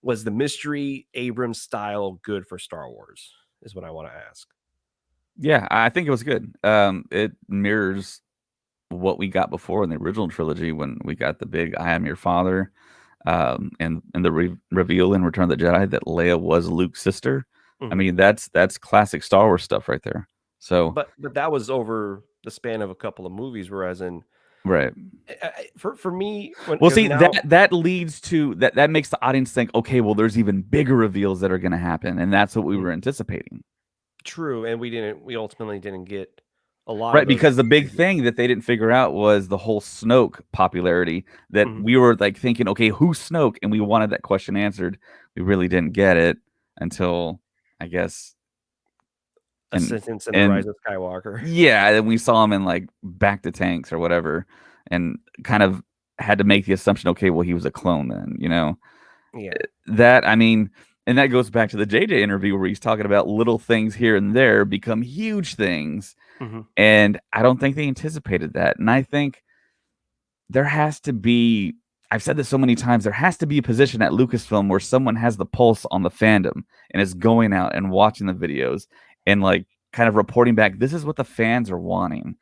[SPEAKER 3] was the mystery Abrams style good for Star Wars? Is what I want to ask.
[SPEAKER 1] Yeah, I think it was good. It mirrors what we got before in the original trilogy when we got the big "I am your father," and the reveal in Return of the Jedi that Leia was Luke's sister. I mean, that's classic Star Wars stuff right there. So,
[SPEAKER 3] but that was over the span of a couple of movies, whereas in
[SPEAKER 1] right.
[SPEAKER 3] For me,
[SPEAKER 1] Well, see, that leads to that makes the audience think, okay, well, there's even bigger reveals that are going to happen, and that's what we were anticipating.
[SPEAKER 3] True, and we ultimately didn't get a lot.
[SPEAKER 1] Right, because the big thing that they didn't figure out was the whole Snoke popularity that we were like thinking, okay, who's Snoke? And we wanted that question answered. We really didn't get it until, I guess,
[SPEAKER 3] A Sentence in the Rise of Skywalker.
[SPEAKER 1] Yeah, and we saw him in like Back to Tanks or whatever, and kind of had to make the assumption, okay, well, he was a clone then,
[SPEAKER 3] Yeah.
[SPEAKER 1] That, I mean, and that goes back to the JJ interview where he's talking about little things here and there become huge things. And I don't think they anticipated that. And I think there has to be, I've said this so many times, there has to be a position at Lucasfilm where someone has the pulse on the fandom and is going out and watching the videos and like kind of reporting back, this is what the fans are wanting.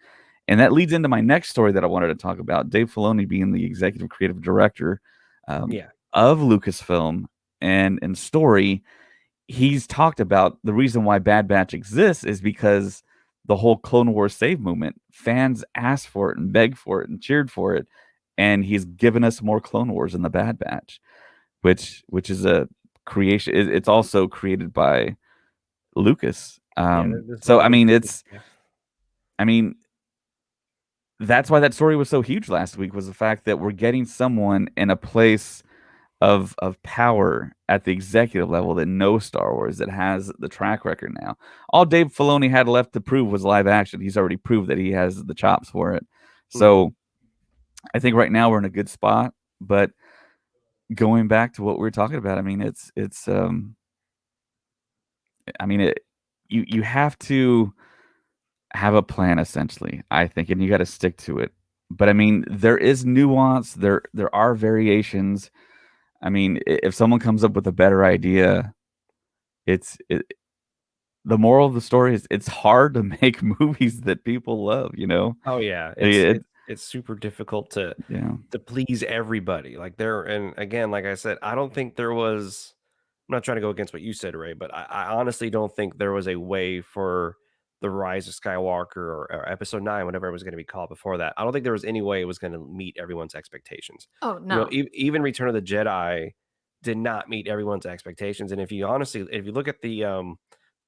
[SPEAKER 1] And that leads into my next story that I wanted to talk about. Dave Filoni being the executive creative director of Lucasfilm and in story, he's talked about the reason why Bad Batch exists is because the whole Clone Wars save movement, fans asked for it and begged for it and cheered for it. And he's given us more Clone Wars in the Bad Batch, which is a creation. It's also created by Lucas. So, I mean, that's why that story was so huge last week, was the fact that we're getting someone in a place of power at the executive level that knows Star Wars, that has the track record now. All Dave Filoni had left to prove was live action. He's already proved that he has the chops for it. So I think right now we're in a good spot. But going back to what we were talking about, I mean, you have to have a plan, essentially, I think, and you got to stick to it. But I mean, there is nuance. There are variations. I mean, if someone comes up with a better idea, the moral of the story is it's hard to make movies that people love, you know?
[SPEAKER 3] Oh yeah, it's super difficult to
[SPEAKER 1] Yeah.
[SPEAKER 3] please everybody. Like and again, like I said, I don't think there was. I'm not trying to go against what you said, Ray, but I honestly don't think there was a way for the Rise of Skywalker or Episode 9, whatever it was going to be called before that. I don't think there was any way it was going to meet everyone's expectations.
[SPEAKER 2] Oh
[SPEAKER 3] You know,
[SPEAKER 2] no.
[SPEAKER 3] even Return of the Jedi did not meet everyone's expectations. And if you look at the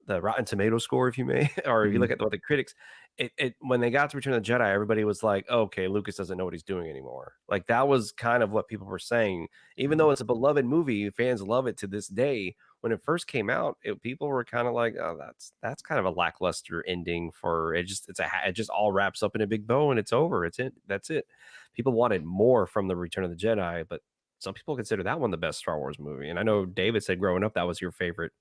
[SPEAKER 3] Rotten Tomato score, if you may, or if you look at what the critics, it when they got to Return of the Jedi, everybody was like, oh, okay, Lucas doesn't know what he's doing anymore. Like that was kind of what people were saying. Even though it's a beloved movie, fans love it to this day. When it first came out, people were kind of like, oh, that's kind of a lackluster ending for it. It just all wraps up in a big bow and it's over. That's it. People wanted more from the Return of the Jedi, but some people consider that one the best Star Wars movie. And I know David said growing up that was your favorite.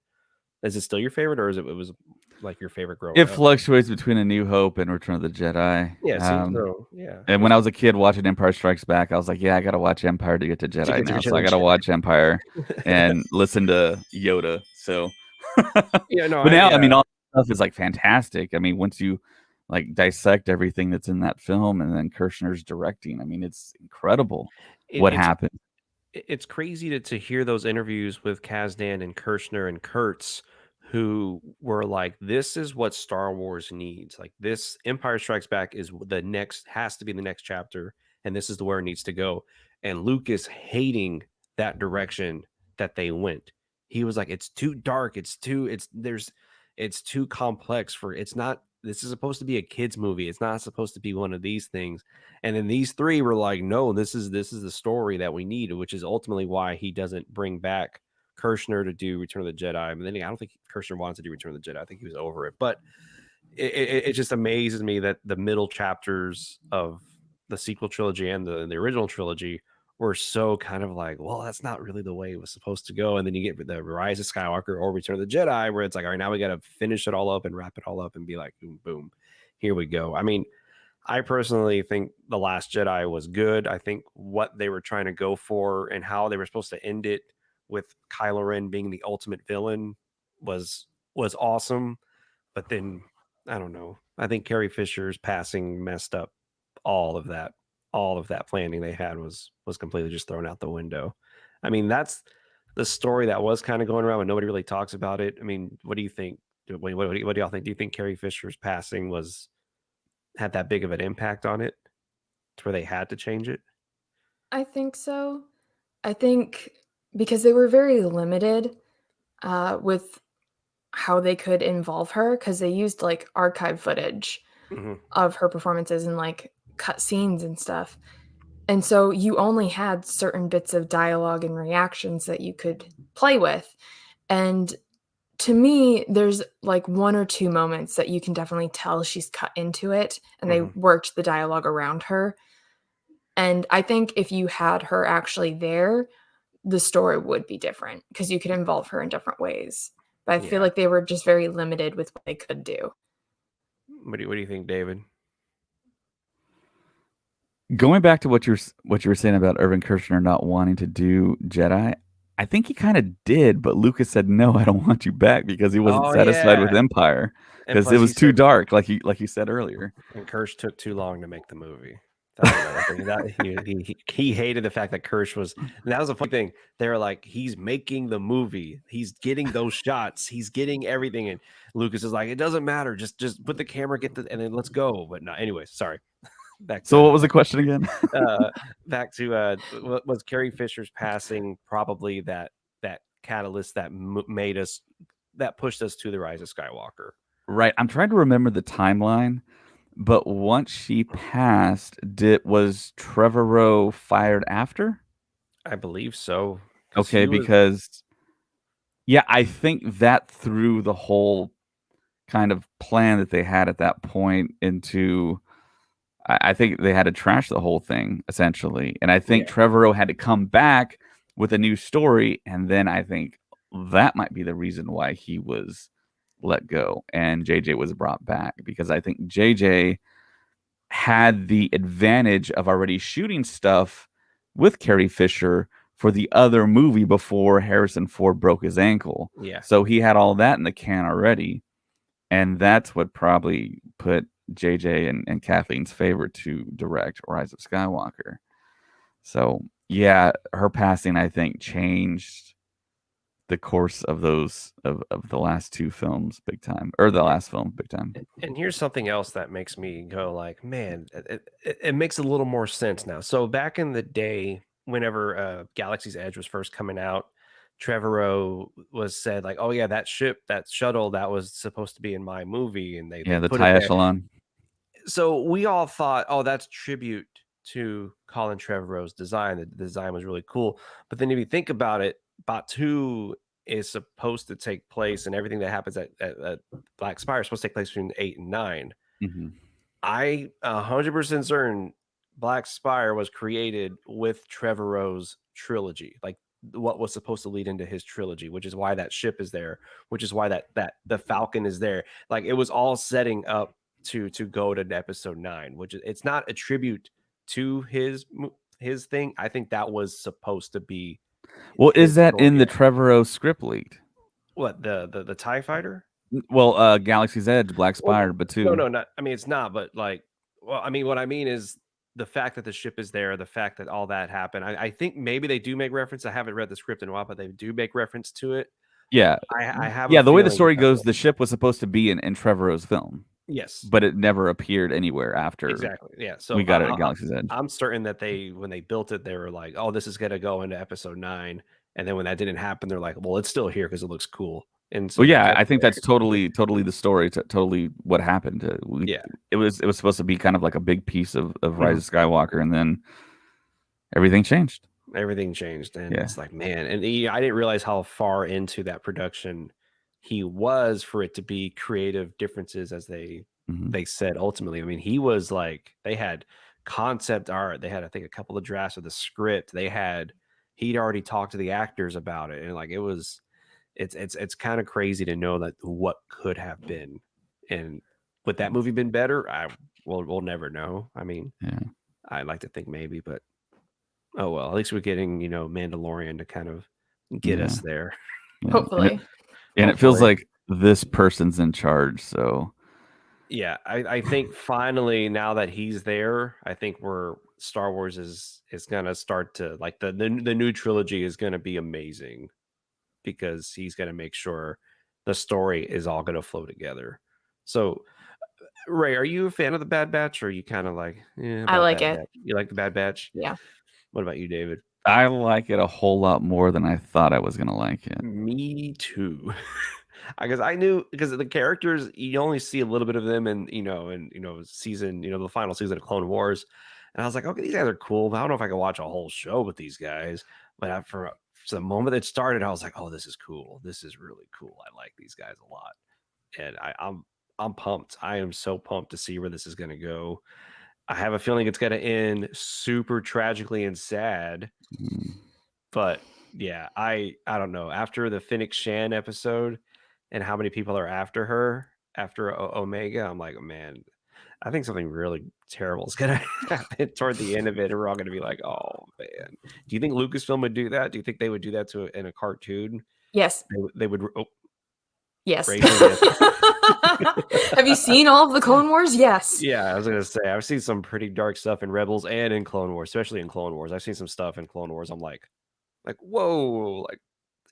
[SPEAKER 3] Is it still your favorite, or it was like your favorite growing
[SPEAKER 1] It
[SPEAKER 3] up?
[SPEAKER 1] fluctuates between A New Hope and Return of the Jedi.
[SPEAKER 3] Yeah, it seems so. Yeah.
[SPEAKER 1] And when I was a kid watching Empire Strikes Back, I was like, yeah, I got to watch Empire to get to Jedi
[SPEAKER 3] get to
[SPEAKER 1] now. So
[SPEAKER 3] Return
[SPEAKER 1] I
[SPEAKER 3] of
[SPEAKER 1] got to
[SPEAKER 3] the
[SPEAKER 1] watch Empire and listen to Yoda. So,
[SPEAKER 3] Yeah, no,
[SPEAKER 1] but now, I mean, all that stuff is like fantastic. I mean, once you like dissect everything that's in that film and then Kirshner's directing, I mean, it's incredible what happened.
[SPEAKER 3] It's crazy to hear those interviews with Kasdan and Kirshner and Kurtz, who were like, this is what Star Wars needs. Like this Empire Strikes Back has to be the next chapter, and this is where it needs to go. And Lucas hating that direction that they went. He was like, it's too dark, it's too complex this is supposed to be a kid's movie. It's not supposed to be one of these things. And then these three were like, no, this is the story that we need, which is ultimately why he doesn't bring back Kirshner to do Return of the Jedi. I mean, I don't think Kirshner wanted to do Return of the Jedi. I think he was over it. But it just amazes me that the middle chapters of the sequel trilogy and the original trilogy were so kind of like, well, that's not really the way it was supposed to go. And then you get the Rise of Skywalker or Return of the Jedi, where it's like, all right, now we got to finish it all up and wrap it all up and be like, boom, boom, here we go. I mean, I personally think The Last Jedi was good. I think what they were trying to go for and how they were supposed to end it with Kylo Ren being the ultimate villain was awesome. But then, I don't know. I think Carrie Fisher's passing messed up all of that. All of that planning they had was completely just thrown out the window. I mean, that's the story that was kind of going around, but nobody really talks about it. I mean, what do you think? What do y'all think? Do you think Carrie Fisher's passing had that big of an impact on it to where they had to change it?
[SPEAKER 2] I think so. I think because they were very limited with how they could involve her, because they used like archive footage of her performances and like cut scenes and stuff. And so you only had certain bits of dialogue and reactions that you could play with. And to me, there's like one or two moments that you can definitely tell she's cut into it and they worked the dialogue around her. And I think if you had her actually there, the story would be different because you could involve her in different ways. But I feel like they were just very limited with what they could do.
[SPEAKER 3] What do you think, David?
[SPEAKER 1] Going back to what you were saying about Irvin Kershner not wanting to do Jedi, I think he kind of did, but Lucas said, no, I don't want you back because he wasn't satisfied with Empire because it was too dark, like you said earlier.
[SPEAKER 3] And Kirsch took too long to make the movie. He hated the fact that Kirsch was, and that was a funny thing. They were like, he's making the movie, he's getting those shots, he's getting everything, and Lucas is like, it doesn't matter, just put the camera, and then let's go. But no, anyways, sorry.
[SPEAKER 1] So what was the question again?
[SPEAKER 3] Back to was Carrie Fisher's passing probably that catalyst that pushed us to the Rise of Skywalker?
[SPEAKER 1] Right. I'm trying to remember the timeline. But once she passed, was Trevorrow fired after?
[SPEAKER 3] I believe so.
[SPEAKER 1] Okay, because I think that threw the whole kind of plan that they had at that point into. I think they had to trash the whole thing essentially, and I think Trevorrow had to come back with a new story, and then I think that might be the reason why he was let go and JJ was brought back, because I think JJ had the advantage of already shooting stuff with Carrie Fisher for the other movie before Harrison Ford broke his ankle.
[SPEAKER 3] Yeah.
[SPEAKER 1] So he had all that in the can already. And that's what probably put JJ and Kathleen's favor to direct Rise of Skywalker. So yeah, her passing, I think, changed the course of those of the last two films big time, or the last film big time.
[SPEAKER 3] And here's something else that makes me go like, man, it makes a little more sense now. So back in the day, whenever Galaxy's Edge was first coming out, Trevorrow was said like, oh yeah, that ship, that shuttle, that was supposed to be in my movie, and they
[SPEAKER 1] The
[SPEAKER 3] put
[SPEAKER 1] TIE
[SPEAKER 3] it there.
[SPEAKER 1] Echelon.
[SPEAKER 3] So we all thought, oh, that's tribute to Colin Trevorrow's design. The design was really cool. But then if you think about it, Batu is supposed to take place, and everything that happens at Black Spire is supposed to take place between 8 and 9.
[SPEAKER 1] Mm-hmm.
[SPEAKER 3] I 100% certain Black Spire was created with Trevorrow's trilogy, like what was supposed to lead into his trilogy, which is why that ship is there, which is why that the Falcon is there. Like it was all setting up to go to episode 9, which it's not a tribute to his thing. I think that was supposed to be.
[SPEAKER 1] Well, is that in the
[SPEAKER 3] arc.
[SPEAKER 1] Trevorrow script lead?
[SPEAKER 3] What, the TIE fighter?
[SPEAKER 1] Well, Galaxy's Edge, Black Spire,
[SPEAKER 3] Well,
[SPEAKER 1] Batu.
[SPEAKER 3] No, not. I mean, it's not. But like, well, I mean, what I mean is the fact that the ship is there, the fact that all that happened. I think maybe they do make reference. I haven't read the script in a while, but they do make reference to it.
[SPEAKER 1] Yeah,
[SPEAKER 3] I have.
[SPEAKER 1] Yeah,
[SPEAKER 3] a
[SPEAKER 1] the way the
[SPEAKER 3] feeling
[SPEAKER 1] story
[SPEAKER 3] that-
[SPEAKER 1] goes, the ship was supposed to be in Trevorrow's film,
[SPEAKER 3] Yes,
[SPEAKER 1] but it never appeared anywhere after.
[SPEAKER 3] exactly. Yeah, so
[SPEAKER 1] we got it at Galaxy's Edge.
[SPEAKER 3] I'm certain that when they built it, they were like, "Oh, this is gonna go into episode 9," and then when that didn't happen, they're like, "Well, it's still here because it looks cool." And so
[SPEAKER 1] Well,
[SPEAKER 3] they
[SPEAKER 1] yeah,
[SPEAKER 3] kept
[SPEAKER 1] I think
[SPEAKER 3] it there.
[SPEAKER 1] that's totally the story, totally what happened.
[SPEAKER 3] Yeah.
[SPEAKER 1] It was supposed to be kind of like a big piece of Rise of Skywalker, and then everything changed.
[SPEAKER 3] Everything changed, and
[SPEAKER 1] Yeah.
[SPEAKER 3] it's like, man, and I didn't realize how far into that production he was for it to be creative differences, as they said ultimately. I mean, he was like, they had concept art, they had, I think, a couple of drafts of the script, he'd already talked to the actors about it, and like it's kind of crazy to know that what could have been. And would that movie been better? We'll never know. I mean,
[SPEAKER 1] Yeah.
[SPEAKER 3] I'd like to think maybe, but oh well, at least we're getting, Mandalorian to kind of get us there.
[SPEAKER 1] Yeah.
[SPEAKER 2] Hopefully.
[SPEAKER 1] And it feels
[SPEAKER 3] Hopefully.
[SPEAKER 1] like this person's in charge. So
[SPEAKER 3] Yeah, I think finally, now that he's there, I think Star Wars is gonna start to, like, the new trilogy is gonna be amazing, because he's gonna make sure the story is all gonna flow together. So, Ray, are you a fan of the Bad Batch, or are you kind of like,
[SPEAKER 2] I like
[SPEAKER 3] Bad
[SPEAKER 2] it.
[SPEAKER 3] Batch? You like the Bad Batch?
[SPEAKER 2] Yeah.
[SPEAKER 3] What about you, David?
[SPEAKER 1] I like it a whole lot more than I thought I was gonna like it.
[SPEAKER 3] Me too. Because I knew, because the characters, you only see a little bit of them in season, the final season of Clone Wars, and I was like, okay, these guys are cool, but I don't know if I can watch a whole show with these guys. But for the moment it started, I was like, oh, this is cool. This is really cool. I like these guys a lot, and I'm pumped. I am so pumped to see where this is going to go. I have a feeling it's going to end super tragically and sad, but yeah, I don't know. After the Fennec Shan episode and how many people are after her, after Omega, I'm like, man, I think something really terrible is going to happen toward the end of it, and we're all going to be like, oh man. Do you think Lucasfilm would do that? Do you think they would do that in a cartoon?
[SPEAKER 2] Yes.
[SPEAKER 3] They would. Oh,
[SPEAKER 2] Yes.
[SPEAKER 3] Rachel, yes.
[SPEAKER 2] Have you seen all of the Clone Wars? Yes.
[SPEAKER 3] Yeah, I was gonna say, I've seen some pretty dark stuff in Rebels and in Clone Wars, especially in Clone Wars. I've seen some stuff in Clone Wars. I'm like, whoa! Like,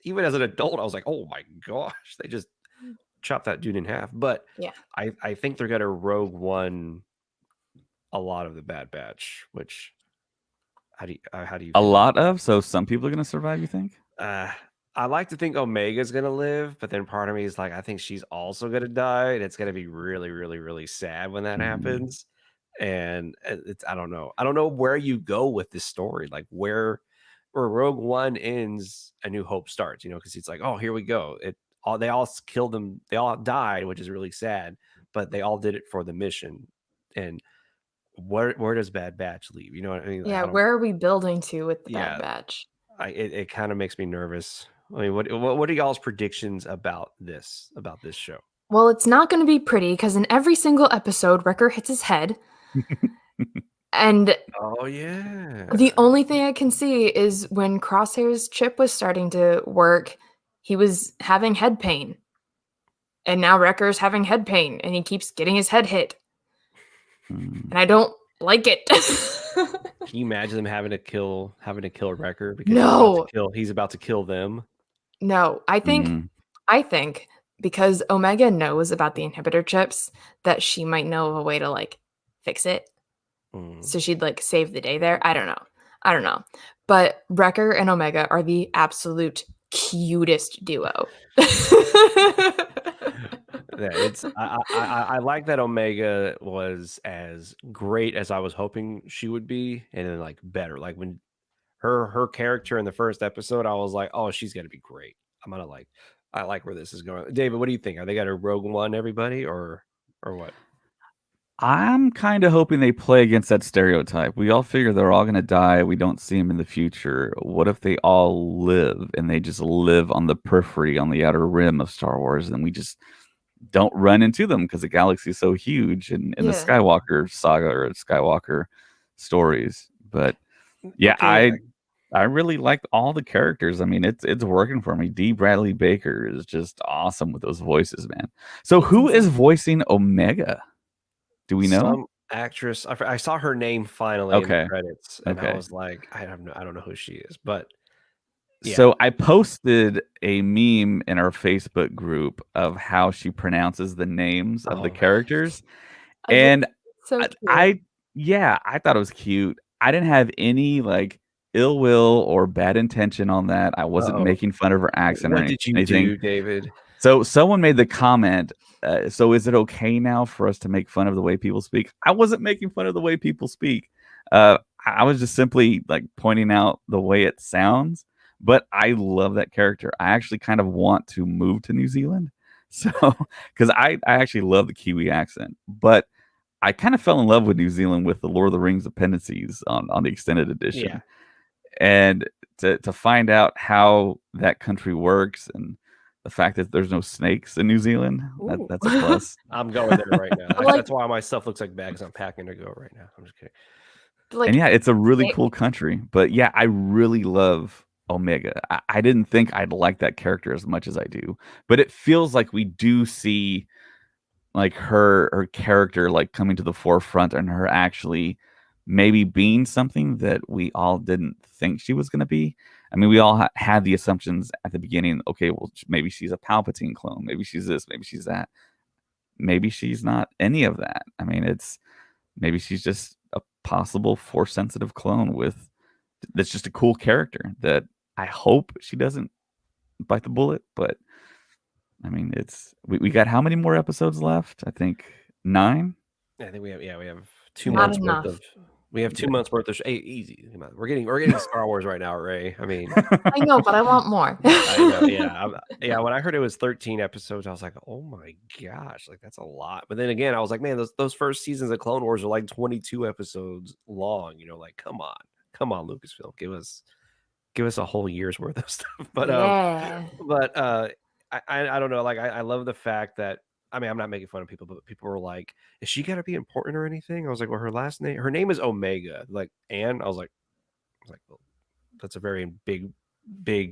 [SPEAKER 3] even as an adult, I was like, oh my gosh, they just chopped that dude in half. But
[SPEAKER 2] Yeah.
[SPEAKER 3] I think they're gonna Rogue One a lot of the Bad Batch. Which, how do you
[SPEAKER 1] A
[SPEAKER 3] feel?
[SPEAKER 1] lot of, so some people are gonna survive, you think?
[SPEAKER 3] I like to think Omega's gonna live, but then part of me is like, I think she's also gonna die, and it's gonna be really, really, really sad when that happens. And I don't know. I don't know where you go with this story, like where Rogue One ends, A New Hope starts. Because it's like, oh, here we go. They all killed them. They all died, which is really sad, but they all did it for the mission. And where does Bad Batch leave? You know what I mean?
[SPEAKER 2] Yeah. Where are we building to with the
[SPEAKER 3] Yeah.
[SPEAKER 2] Bad Batch?
[SPEAKER 3] It kind of makes me nervous. I mean, what are y'all's predictions about this show?
[SPEAKER 2] Well, it's not going to be pretty because in every single episode, Wrecker hits his head. And
[SPEAKER 3] Oh yeah.
[SPEAKER 2] the only thing I can see is when Crosshair's chip was starting to work, he was having head pain. And now Wrecker's having head pain and he keeps getting his head hit.
[SPEAKER 1] Mm.
[SPEAKER 2] And I don't like it.
[SPEAKER 3] Can you imagine them having to kill Wrecker because
[SPEAKER 2] No.
[SPEAKER 3] he's about to kill them?
[SPEAKER 2] No, I think because Omega knows about the inhibitor chips that she might know of a way to like fix it. So she'd like save the day there. I don't know. But Wrecker and Omega are the absolute cutest duo.
[SPEAKER 3] I like that Omega was as great as I was hoping she would be, and then like better. Like when her character in the first episode, I was like, oh, she's gonna be great. I like where this is going. David, what do you think? Are they got a Rogue One everybody or what?
[SPEAKER 1] I'm kind of hoping they play against that stereotype. We all figure they're all going to die. We don't see them in the future. What if they all live and they just live on the periphery, on the outer rim of Star Wars, and we just don't run into them because the galaxy is so huge in the
[SPEAKER 2] Yeah.
[SPEAKER 1] Skywalker saga or Skywalker stories. But yeah,
[SPEAKER 3] Okay.
[SPEAKER 1] I really like all the characters. I mean, it's working for me. D. Bradley Baker is just awesome with those voices, man. So who is voicing Omega? Do we know?
[SPEAKER 3] Some actress. I saw her name finally in
[SPEAKER 1] Okay.
[SPEAKER 3] the credits, and I
[SPEAKER 1] Okay.
[SPEAKER 3] was like, I don't know who she is, but yeah.
[SPEAKER 1] So I posted a meme in our Facebook group of how she pronounces the names of the
[SPEAKER 3] Oh.
[SPEAKER 1] characters.
[SPEAKER 2] I think
[SPEAKER 1] And
[SPEAKER 2] it's so cute.
[SPEAKER 1] I thought it was cute. I didn't have any like ill will or bad intention on that. I wasn't
[SPEAKER 3] Uh-oh.
[SPEAKER 1] making fun of her accent or
[SPEAKER 3] What did you
[SPEAKER 1] anything.
[SPEAKER 3] do, David?
[SPEAKER 1] So someone made the comment, so is it okay now for us to make fun of the way people speak? I wasn't making fun of the way people speak. I was just simply like pointing out the way it sounds, but I love that character. I actually kind of want to move to New Zealand. So, because I actually love the Kiwi accent, but I kind of fell in love with New Zealand with the Lord of the Rings dependencies on the extended edition.
[SPEAKER 3] Yeah.
[SPEAKER 1] And to find out how that country works and the fact that there's no snakes in New Zealand,
[SPEAKER 2] Ooh.
[SPEAKER 1] that's a plus.
[SPEAKER 3] I'm going there right now.
[SPEAKER 2] Like-
[SPEAKER 3] That's why my stuff looks like bags. I'm packing to go right now. I'm just kidding.
[SPEAKER 2] Like,
[SPEAKER 1] And yeah, it's a really
[SPEAKER 2] snake-
[SPEAKER 1] cool country. But yeah, I really love Omega. I didn't think I'd like that character as much as I do, but it feels like we do see like her character like coming to the forefront and her actually maybe being something that we all didn't think she was going to be. I mean, we all had the assumptions at the beginning. Okay, well, maybe she's a Palpatine clone. Maybe she's this. Maybe she's that. Maybe she's not any of that. I mean, maybe she's just a possible Force sensitive clone that's just a cool character that I hope she doesn't bite the bullet. But I mean, we got how many more episodes left? I think 9.
[SPEAKER 3] I think we have 2
[SPEAKER 2] Not
[SPEAKER 3] months
[SPEAKER 2] enough.
[SPEAKER 3] worth of. We have 2 months worth of. Hey, easy. We're getting Star Wars right now, Ray. I mean,
[SPEAKER 2] I know, but I want more.
[SPEAKER 3] I know. Yeah. When I heard it was 13 episodes, I was like, oh my gosh, like that's a lot. But then again, I was like, man, those first seasons of Clone Wars are like 22 episodes long. Like, come on, Lucasfilm, give us a whole year's worth of stuff. But
[SPEAKER 2] Yeah.
[SPEAKER 3] I don't know. Like, I love the fact that. I mean, I'm not making fun of people, but people were like, "Is she got to be important or anything?" I was like, "Well, her name is Omega." Like, and I was like, well, that's a very big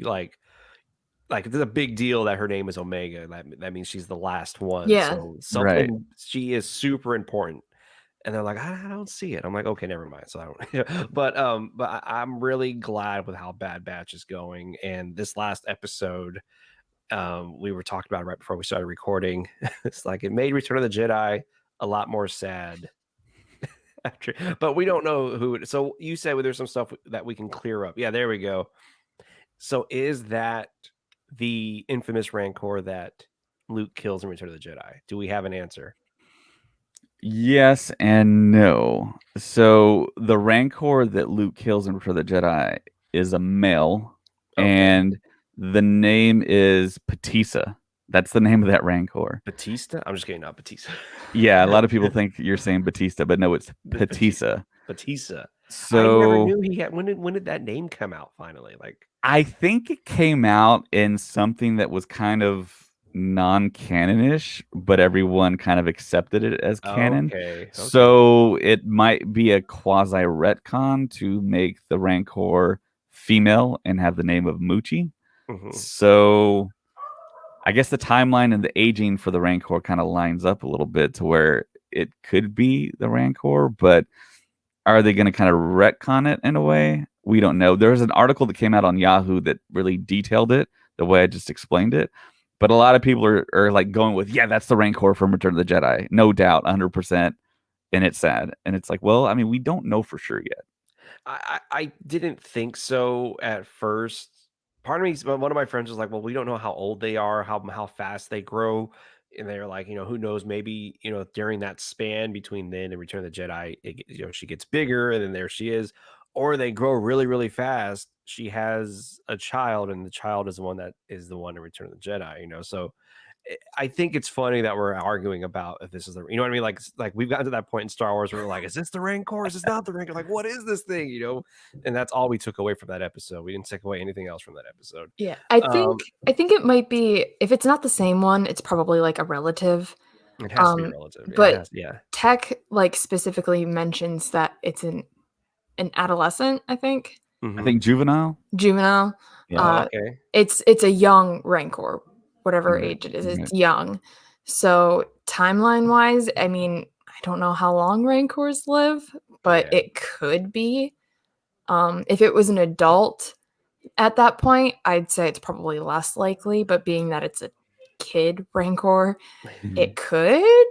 [SPEAKER 3] like it's a big deal that her name is Omega. That means she's the last one.
[SPEAKER 2] Yeah.
[SPEAKER 3] So something she is super important. And they're like, I don't see it. I'm like, okay, never mind. So I don't. But I'm really glad with how Bad Batch is going. And this last episode. We were talking about it right before we started recording. It's like it made Return of the Jedi a lot more sad. But we don't know who. So you said there's some stuff that we can clear up. Yeah, there we go. So is that the infamous Rancor that Luke kills in Return of the Jedi? Do we have an answer?
[SPEAKER 1] Yes and no. So the Rancor that Luke kills in Return of the Jedi is a male, and the name is Batista. That's the name of that Rancor.
[SPEAKER 3] Batista? I'm just kidding, not Batista.
[SPEAKER 1] Yeah, a lot of people think you're saying Batista, but no, it's Batista.
[SPEAKER 3] Batista.
[SPEAKER 1] So
[SPEAKER 3] I never knew he had. When did that name come out finally? Like,
[SPEAKER 1] I think it came out in something that was kind of non-canonish, but everyone kind of accepted it as canon.
[SPEAKER 3] Okay.
[SPEAKER 1] So it might be a quasi retcon to make the Rancor female and have the name of Moochie.
[SPEAKER 3] Mhm.
[SPEAKER 1] So I guess the timeline and the aging for the Rancor kind of lines up a little bit to where it could be the Rancor, but are they going to kind of retcon it in a way? We don't know. There's an article that came out on Yahoo that really detailed it the way I just explained it. But a lot of people are like going with, yeah, that's the Rancor from Return of the Jedi. No doubt, 100%. And it's sad. And it's like, well, I mean, we don't know for sure yet.
[SPEAKER 3] I didn't think so at first. Part of me, one of my friends was like, "Well, we don't know how old they are, how fast they grow," and they're like, who knows? Maybe during that span between then and Return of the Jedi, she gets bigger, and then there she is, or they grow really, really fast. She has a child, and the child is the one that is the one in Return of the Jedi. So I think it's funny that we're arguing about if this is the, what I mean? Like we've gotten to that point in Star Wars where we're like, is this the Rancor? Is this not the Rancor? Like, what is this thing? And that's all we took away from that episode. We didn't take away anything else from that episode.
[SPEAKER 2] Yeah, I think it might be, if it's not the same one, it's probably like a relative.
[SPEAKER 3] It has to be relative. Yeah,
[SPEAKER 2] But
[SPEAKER 3] yeah.
[SPEAKER 2] Tech like specifically mentions that it's an adolescent, I think.
[SPEAKER 1] I think juvenile.
[SPEAKER 2] Yeah.
[SPEAKER 3] Okay.
[SPEAKER 2] It's a young Rancor, whatever
[SPEAKER 1] Right,
[SPEAKER 2] age it is.
[SPEAKER 1] right.
[SPEAKER 2] It's young. So timeline wise, I mean, I don't know how long Rancors live, but
[SPEAKER 3] Yeah.
[SPEAKER 2] it could be. If it was an adult at that point, I'd say it's probably less likely. But being that it's a kid Rancor, it could.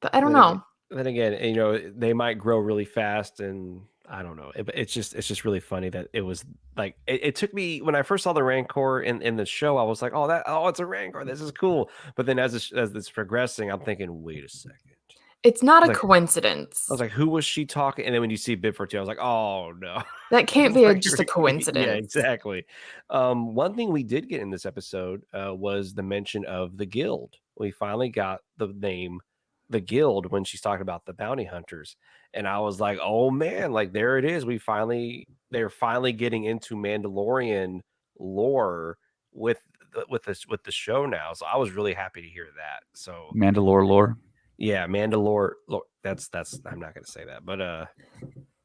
[SPEAKER 2] But I don't know.
[SPEAKER 3] Then again, they might grow really fast, and I don't know. It's just really funny that it was like it took me when I first saw the Rancor in the show. I was like, oh, it's a Rancor. This is cool. But then as it's progressing, I'm thinking, wait a second.
[SPEAKER 2] It's not a
[SPEAKER 3] Like,
[SPEAKER 2] coincidence.
[SPEAKER 3] I was like, who was she talking? And then when you see Bib Fortuna, I was like, oh no,
[SPEAKER 2] That can't be just a coincidence.
[SPEAKER 3] Yeah, exactly. One thing we did get in this episode was the mention of the Guild. We finally got the name, the Guild, when she's talking about the bounty hunters, and I was like, oh man, like there it is. They're finally getting into Mandalorian lore with the show now. So I was really happy to hear that. So
[SPEAKER 1] Mandalore lore.
[SPEAKER 3] yeah, Mandalore. That's. I'm not gonna say that, but I'm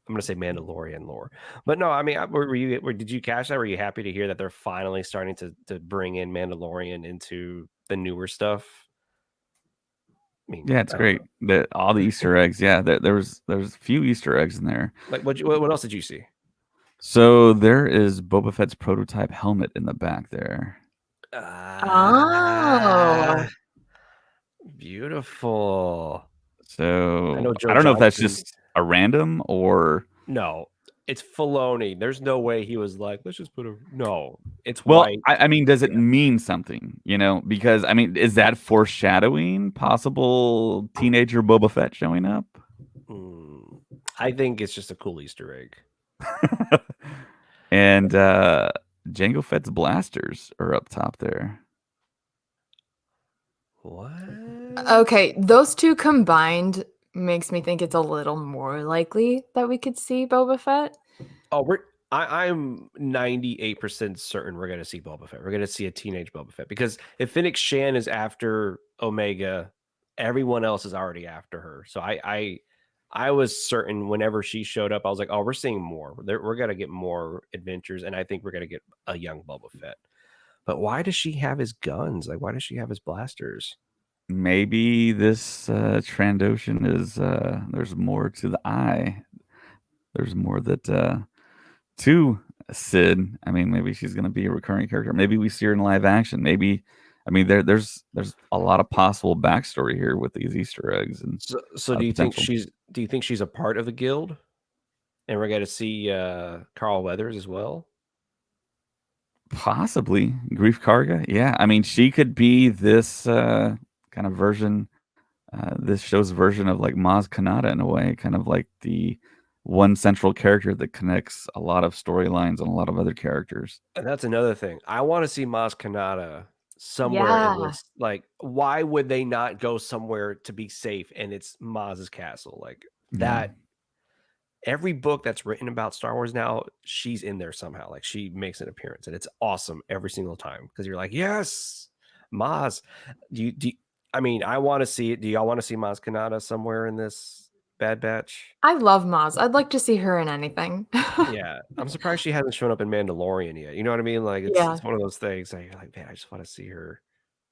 [SPEAKER 3] gonna say Mandalorian lore. But no, I mean, did you catch that? Were you happy to hear that they're finally starting to bring in Mandalorian into the newer stuff? I mean,
[SPEAKER 1] Yeah, it's great. All the Easter eggs. Yeah, there's a few Easter eggs in there.
[SPEAKER 3] Like what else did you see?
[SPEAKER 1] So there is Boba Fett's prototype helmet in the back there.
[SPEAKER 2] Oh.
[SPEAKER 3] Beautiful.
[SPEAKER 1] So
[SPEAKER 3] know Joe
[SPEAKER 1] I don't know if that's
[SPEAKER 3] Johnston-
[SPEAKER 1] just a random or
[SPEAKER 3] No, it's Filoni. There's no way he was like, let's just put a no. It's
[SPEAKER 1] well,
[SPEAKER 3] white.
[SPEAKER 1] I mean, does it mean something? Because I mean, is that foreshadowing possible teenager Boba Fett showing up?
[SPEAKER 3] I think it's just a cool Easter egg.
[SPEAKER 1] And Jango Fett's blasters are up top there.
[SPEAKER 3] What?
[SPEAKER 2] Okay, those two combined makes me think it's a little more likely that we could see Boba Fett.
[SPEAKER 3] Oh, I'm 98% certain we're gonna see Boba Fett. We're gonna see a teenage Boba Fett, because if Fennec Shan is after Omega, everyone else is already after her. So I was certain whenever she showed up, I was like, oh, we're seeing more. We're gonna get more adventures, and I think we're gonna get a young Boba Fett. But why does she have his guns? Like, why does she have his blasters?
[SPEAKER 1] Maybe this Trandoshan is there's more to the eye. There's more that to Sid. I mean, maybe she's going to be a recurring character. Maybe we see her in live action. Maybe, I mean, there's a lot of possible backstory here with these Easter eggs. And
[SPEAKER 3] so do you think she's a part of the Guild, and we're going to see Carl Weathers as well?
[SPEAKER 1] Possibly Grief Karga. Yeah, I mean, she could be this kind of version. This show's version of like Maz Kanata in a way, kind of like the one central character that connects a lot of storylines and a lot of other characters.
[SPEAKER 3] And that's another thing. I want to see Maz Kanata somewhere in this. Like, why would they not go somewhere to be safe and it's Maz's castle? Like that. Every book that's written about Star Wars now, she's in there somehow. Like, she makes an appearance, and it's awesome every single time, because you're like, yes, Maz, I mean, I want to see it. Do y'all want to see Maz Kanata somewhere in this Bad Batch?
[SPEAKER 2] I love Maz. I'd like to see her in anything.
[SPEAKER 3] Yeah, I'm surprised she hasn't shown up in Mandalorian yet. You know what I mean? Like
[SPEAKER 2] Yeah.
[SPEAKER 3] it's one of those things that you're like, man, I just want to see her.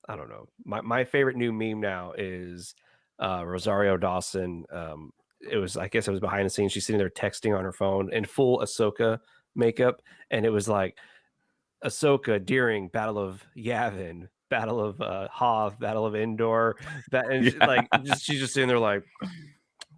[SPEAKER 3] I don't know. My favorite new meme now is Rosario Dawson. I guess it was behind the scenes. She's sitting there texting on her phone in full Ahsoka makeup, and it was like Ahsoka during Battle of Yavin, Battle of Hoth, Battle of Endor. She's just sitting there like, I'm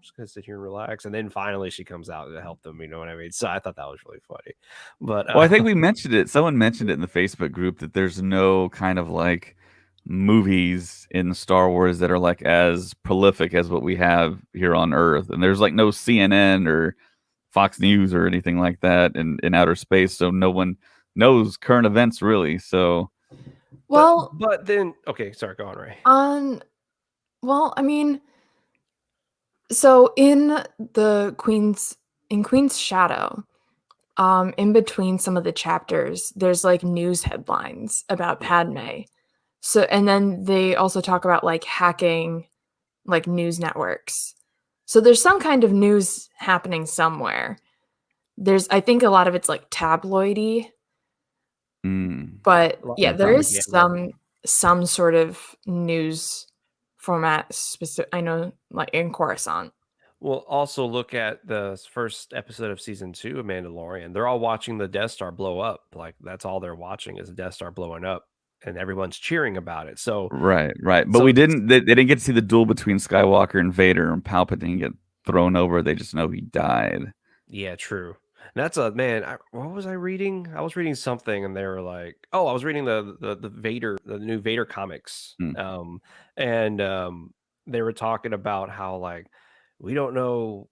[SPEAKER 3] just gonna sit here and relax, and then finally she comes out to help them. You know what I mean? So I thought that was really funny. But
[SPEAKER 1] Well, I think we mentioned it. Someone mentioned it in the Facebook group that there's no kind of like movies in Star Wars that are like as prolific as what we have here on Earth, and there's like no CNN or Fox News or anything like that in outer space, so no one knows current events really. So,
[SPEAKER 2] Well,
[SPEAKER 3] but then okay, sorry, go on, Ray.
[SPEAKER 2] Well, I mean, so in Queen's Shadow, in between some of the chapters, there's like news headlines about Padme. So, and then they also talk about like hacking like news networks. So there's some kind of news happening somewhere. I think a lot of it's like tabloidy, but yeah, there is some sort of news format specific. I know, like in Coruscant.
[SPEAKER 3] We'll also look at the first episode of season 2 of Mandalorian. They're all watching the Death Star blow up. Like that's all they're watching is the Death Star blowing up, and everyone's cheering about it. So
[SPEAKER 1] right. But we didn't. They didn't get to see the duel between Skywalker and Vader, and Palpatine get thrown over. They just know he died.
[SPEAKER 3] Yeah, true. And that's what was I reading? I was reading something, and they were like, "Oh, I was reading the new Vader comics." They were talking about how like we don't know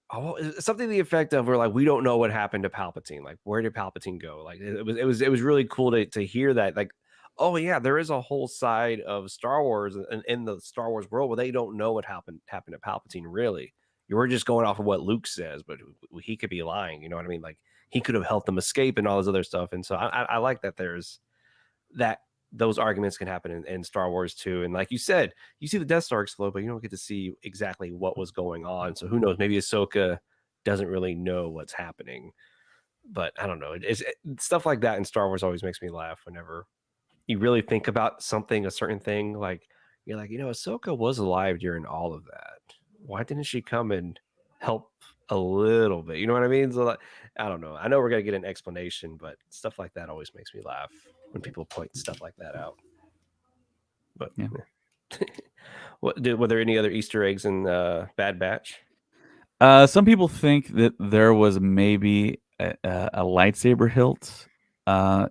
[SPEAKER 3] something to the effect of we're like we don't know what happened to Palpatine. Like, where did Palpatine go? Like, it was really cool to hear that. Like, oh yeah, there is a whole side of Star Wars and in the Star Wars world where they don't know what happened to Palpatine really. You were just going off of what Luke says, but he could be lying. You know what I mean? Like he could have helped them escape and all this other stuff. And so I like that there's those arguments can happen in Star Wars too. And like you said, you see the Death Star explode, but you don't get to see exactly what was going on. So who knows? Maybe Ahsoka doesn't really know what's happening. But I don't know. It's stuff like that in Star Wars always makes me laugh whenever you really think about a certain thing. Like you're like, Ahsoka was alive during all of that. Why didn't she come and help a little bit? You know what I mean? So I don't know. I know we're gonna get an explanation, but stuff like that always makes me laugh when people point stuff like that out. But
[SPEAKER 1] yeah.
[SPEAKER 3] Were there any other Easter eggs in Bad Batch?
[SPEAKER 1] Some people think that there was maybe a lightsaber hilt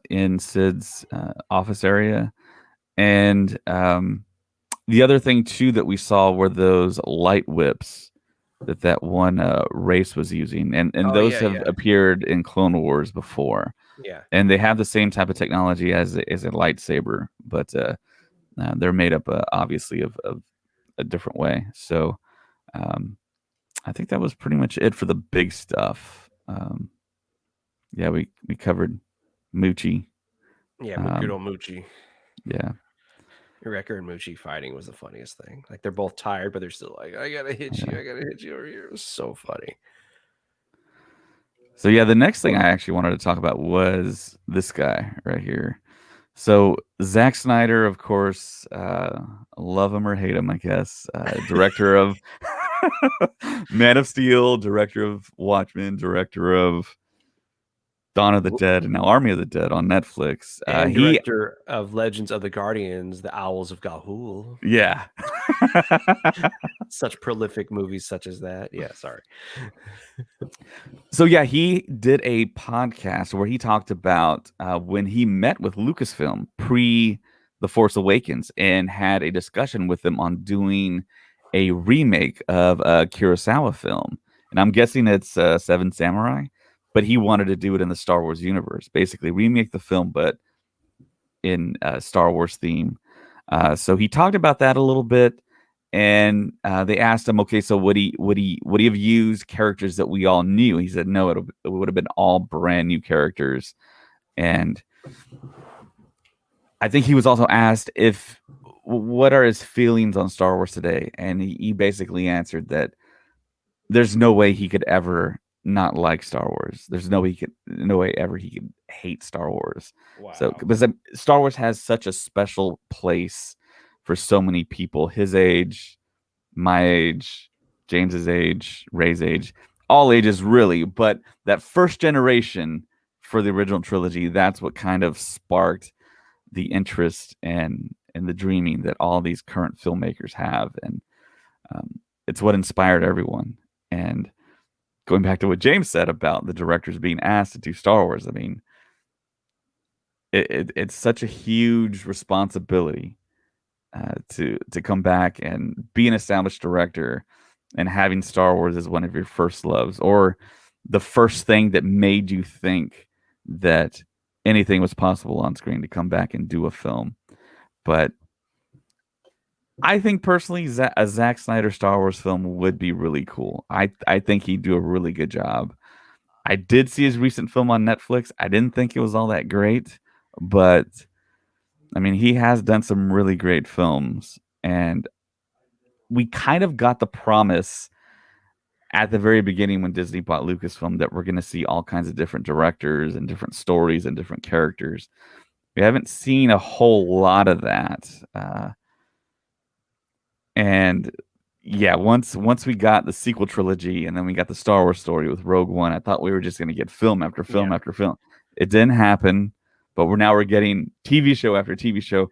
[SPEAKER 1] in Sid's office area, and the other thing too that we saw were those light whips that one race was using, and those have appeared in Clone Wars before.
[SPEAKER 3] Yeah,
[SPEAKER 1] and they have the same type of technology as a lightsaber, but they're made up obviously of a different way. So I think that was pretty much it for the big stuff. Yeah, we covered Moochie.
[SPEAKER 3] Yeah, good old Moochie.
[SPEAKER 1] Yeah.
[SPEAKER 3] Wrecker and Moochie fighting was the funniest thing. Like they're both tired, but they're still like, I gotta hit you over here. It was so funny.
[SPEAKER 1] So yeah, the next thing I actually wanted to talk about was this guy right here. So Zack Snyder, of course, love him or hate him, I guess. Director of Man of Steel, director of Watchmen, director of Dawn of the Dead, and now Army of the Dead on Netflix.
[SPEAKER 3] And director of Legends of the Guardians, The Owls of Ga'Hoole.
[SPEAKER 1] Yeah.
[SPEAKER 3] Such prolific movies such as that. Yeah, sorry.
[SPEAKER 1] So yeah, he did a podcast where he talked about when he met with Lucasfilm pre The Force Awakens and had a discussion with them on doing a remake of a Kurosawa film. And I'm guessing it's Seven Samurai, but he wanted to do it in the Star Wars universe, basically remake the film, but in Star Wars theme. So he talked about that a little bit. And they asked him, okay, so would he have used characters that we all knew? He said, no, it would have been all brand new characters. And I think he was also asked if what are his feelings on Star Wars today, and he basically answered that there's no way he could ever not like Star Wars. There's no way ever he could hate Star Wars.
[SPEAKER 3] Wow.
[SPEAKER 1] So because Star Wars has such a special place for so many people, his age, my age, James's age, Ray's age, all ages really. But that first generation for the original trilogy, that's what kind of sparked the interest and the dreaming that all these current filmmakers have, and it's what inspired everyone. And going back to what James said about the directors being asked to do Star Wars, I mean, it's such a huge responsibility to come back and be an established director and having Star Wars as one of your first loves, or the first thing that made you think that anything was possible on screen, to come back and do a film. But I think personally, a Zack Snyder Star Wars film would be really cool. I think he'd do a really good job. I did see his recent film on Netflix. I didn't think it was all that great, but I mean, he has done some really great films, and we kind of got the promise at the very beginning when Disney bought Lucasfilm that we're going to see all kinds of different directors and different stories and different characters. We haven't seen a whole lot of that. And yeah, once we got the sequel trilogy and then we got the Star Wars story with Rogue One, I thought we were just going to get film after film after film. It didn't happen, but we're getting TV show after TV show.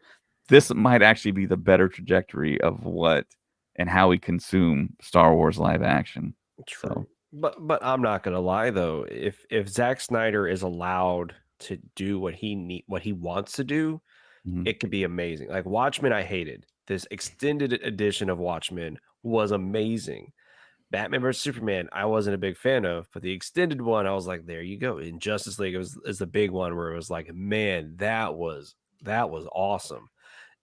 [SPEAKER 1] This might actually be the better trajectory of what and how we consume Star Wars live action.
[SPEAKER 3] True. So. But I'm not gonna lie though, if Zack Snyder is allowed to do what he wants to do, it could be amazing. Like Watchmen, I hated. This extended edition of Watchmen was amazing. Batman vs Superman, I wasn't a big fan of, but the extended one, I was like, there you go. In Justice League, is the big one where it was like, man, that was awesome.